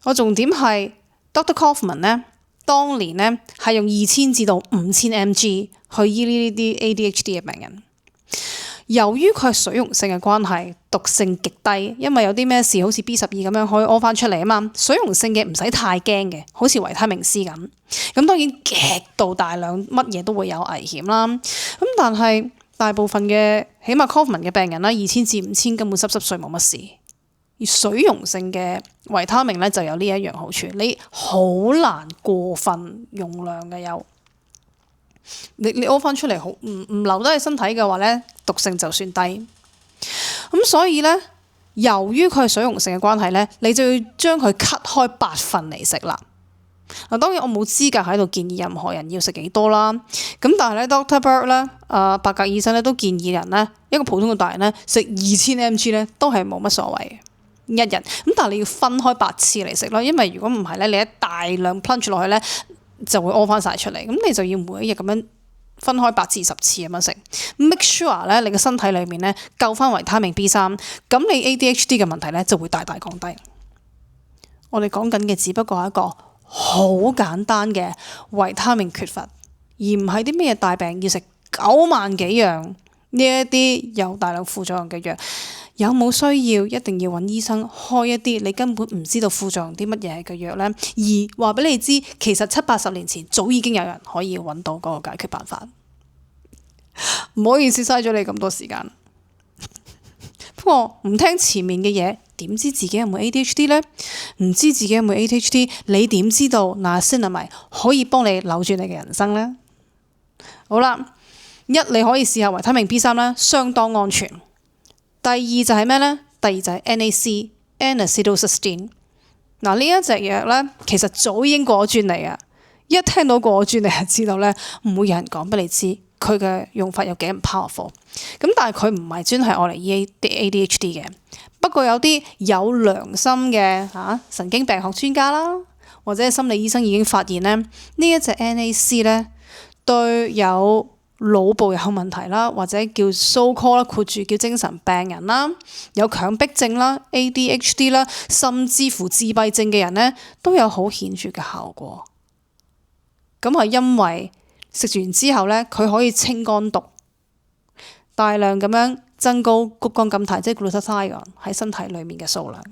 我重點係 Dr. Kaufman 咧，當年咧係用2000至到5000 mg 去醫呢啲 ADHD 嘅病人。由於佢係水溶性嘅關係，毒性極低，因為有啲咩事好似 B12咁樣可以屙翻出嚟啊嘛。水溶性嘅唔使太驚嘅，好似維他命 C 咁。咁當然極度大量乜嘢都會有危險啦。咁但係大部分嘅起碼 Kaufman 嘅病人啦，2000至5000根本濕碎冇乜事。而水溶性嘅維他命咧就有呢一樣好處，你好難過分用量嘅有。你屙翻出嚟好唔留得喺身體嘅話咧，毒性就算低。咁所以咧，由於佢係水溶性嘅關係咧，你就要將佢 cut 開8份嚟食啦。嗱，當然我冇資格喺度建議任何人要食幾多啦。咁但係咧 Dr. Berg 咧，伯格醫生咧都建議人咧，一個普通嘅大人咧食2000 mg 咧都係冇乜所謂嘅一日。咁但係你要分開8次嚟食咯，因為如果唔係咧，你一大量 plunge 落去咧，就會屙翻晒出嚟，咁你就要每一日咁樣分開8至10次咁樣食 ，make sure 咧你個身體裏面咧夠翻維他命 B3，咁你 ADHD 嘅問題咧就會大大降低。我哋講緊嘅只不過係一個好簡單嘅維他命缺乏，而唔係啲咩大病要食9萬幾樣呢一啲有大量副作用嘅藥。有冇需要一定要揾醫生開一啲你根本唔知道副作用啲乜嘢嘅藥呢？而話俾你知，其實70、80年前早已經有人可以揾到嗰個解決辦法。唔好意思嘥咗你咁多時間。不過唔聽前面嘅嘢，點知自己有冇 ADHD 呢？唔知自己有冇 ADHD， 你點知道niacinamide可以幫你扭轉你嘅人生呢？好啦，你可以試下維他命 B3啦，相當安全。第二就係咩呢？第二就係 NAC N-acetylcysteine。嗱，呢一隻藥咧，其實早已經過咗專利啊！一聽到過咗專利，就知道咧唔會有人講俾你知佢嘅用法有幾咁 powerful。咁但係佢唔係專係愛嚟醫 ADHD 嘅。不過有啲有良心嘅神經病學專家啦，或者心理醫生已經發現咧，呢一隻 NAC 咧對有腦部有問題啦，或者叫 so-called 啦，括住叫精神病人啦，有強迫症啦、ADHD 啦，甚至乎自閉症嘅人咧，都有好顯著嘅效果。咁係因為食完之後咧，佢可以清肝毒，大量咁樣增高谷胱甘肽，即係 glutathione 喺身體裡面嘅數量。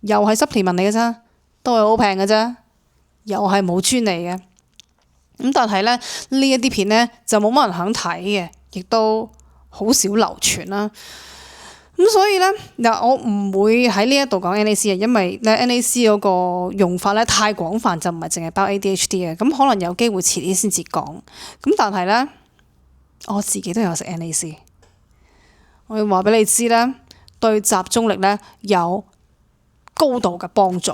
又係supplement嚟嘅啫，都係好平嘅啫，又係冇專利嘅。咁但係咧，呢一啲片咧就冇乜人肯睇嘅，亦都好少流傳啦。咁所以咧嗱，我唔會喺呢一度講 NAC 啊，因為咧 NAC 嗰個用法咧太廣泛，就唔係淨係包 ADHD 嘅。咁可能有機會遲啲先至講。咁但係咧，我自己都有食 NAC， 我要話俾你知咧，對集中力咧有高度嘅幫助。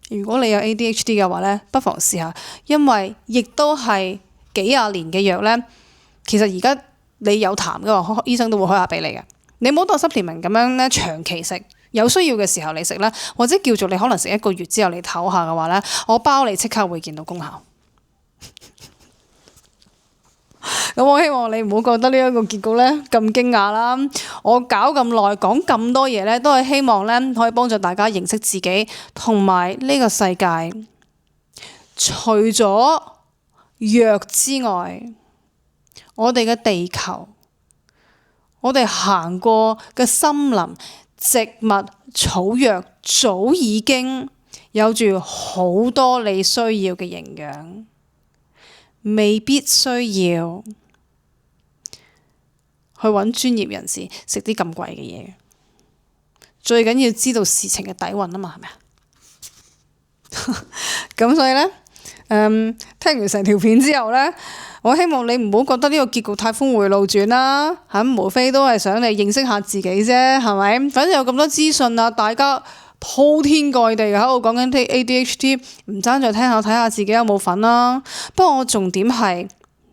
如果你有 ADHD 嘅話咧，不妨試下，因為亦都係幾廿年嘅藥咧。其實而家你有痰嘅話，醫生都會開下俾你嘅。你唔好當supplement咁樣咧，長期食，有需要嘅時候你食啦，或者叫做你可能食1個月之後你唞下嘅話咧，我包你即刻會見到功效。咁我希望你唔好覺得呢一個結局咧咁驚訝啦。我搞咁耐講咁多嘢咧，都係希望咧可以幫助大家認識自己同埋呢個世界。除咗藥之外，我哋嘅地球，我哋行過嘅森林、植物、草藥，早已經有住好多你需要嘅營養。未必需要去揾專業人士食啲咁貴嘅嘢，最緊要知道事情嘅底蘊啊嘛，係咪啊？咁所以呢，聽完成條片之後呢，我希望你唔好覺得呢個結局太峰迴路轉啦，無非都係想你認識下自己啫，係咪？反正有咁多資訊啊，大家鋪天蓋地喺度講緊啲 ADHD， 唔爭再聽下睇下自己有冇份啦。不過我重點係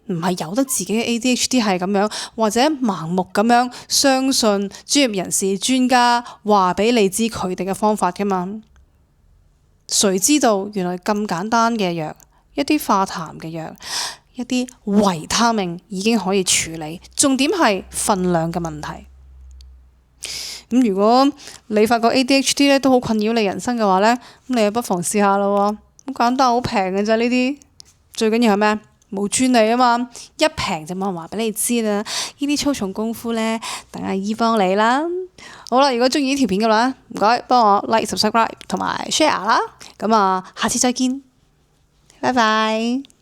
唔係由得自己嘅 ADHD 係咁樣，或者盲目咁樣相信專業人士專家話俾你知佢哋嘅方法㗎嘛？誰知道原來咁簡單嘅藥，一啲化痰嘅藥，一啲維他命已經可以處理。重點係份量嘅問題。咁如果你發覺 ADHD 咧都好困擾你人生嘅話咧，咁你又不妨試下咯喎，好簡單好平嘅啫呢啲，最緊要係咩？冇專利啊嘛，一平就冇人話俾你知啦。呢啲粗重功夫咧，等阿姨幫你啦。好啦，如果中意呢條片嘅話，唔該幫我 like、subscribe 同埋 share 啦。咁下次再見，拜拜。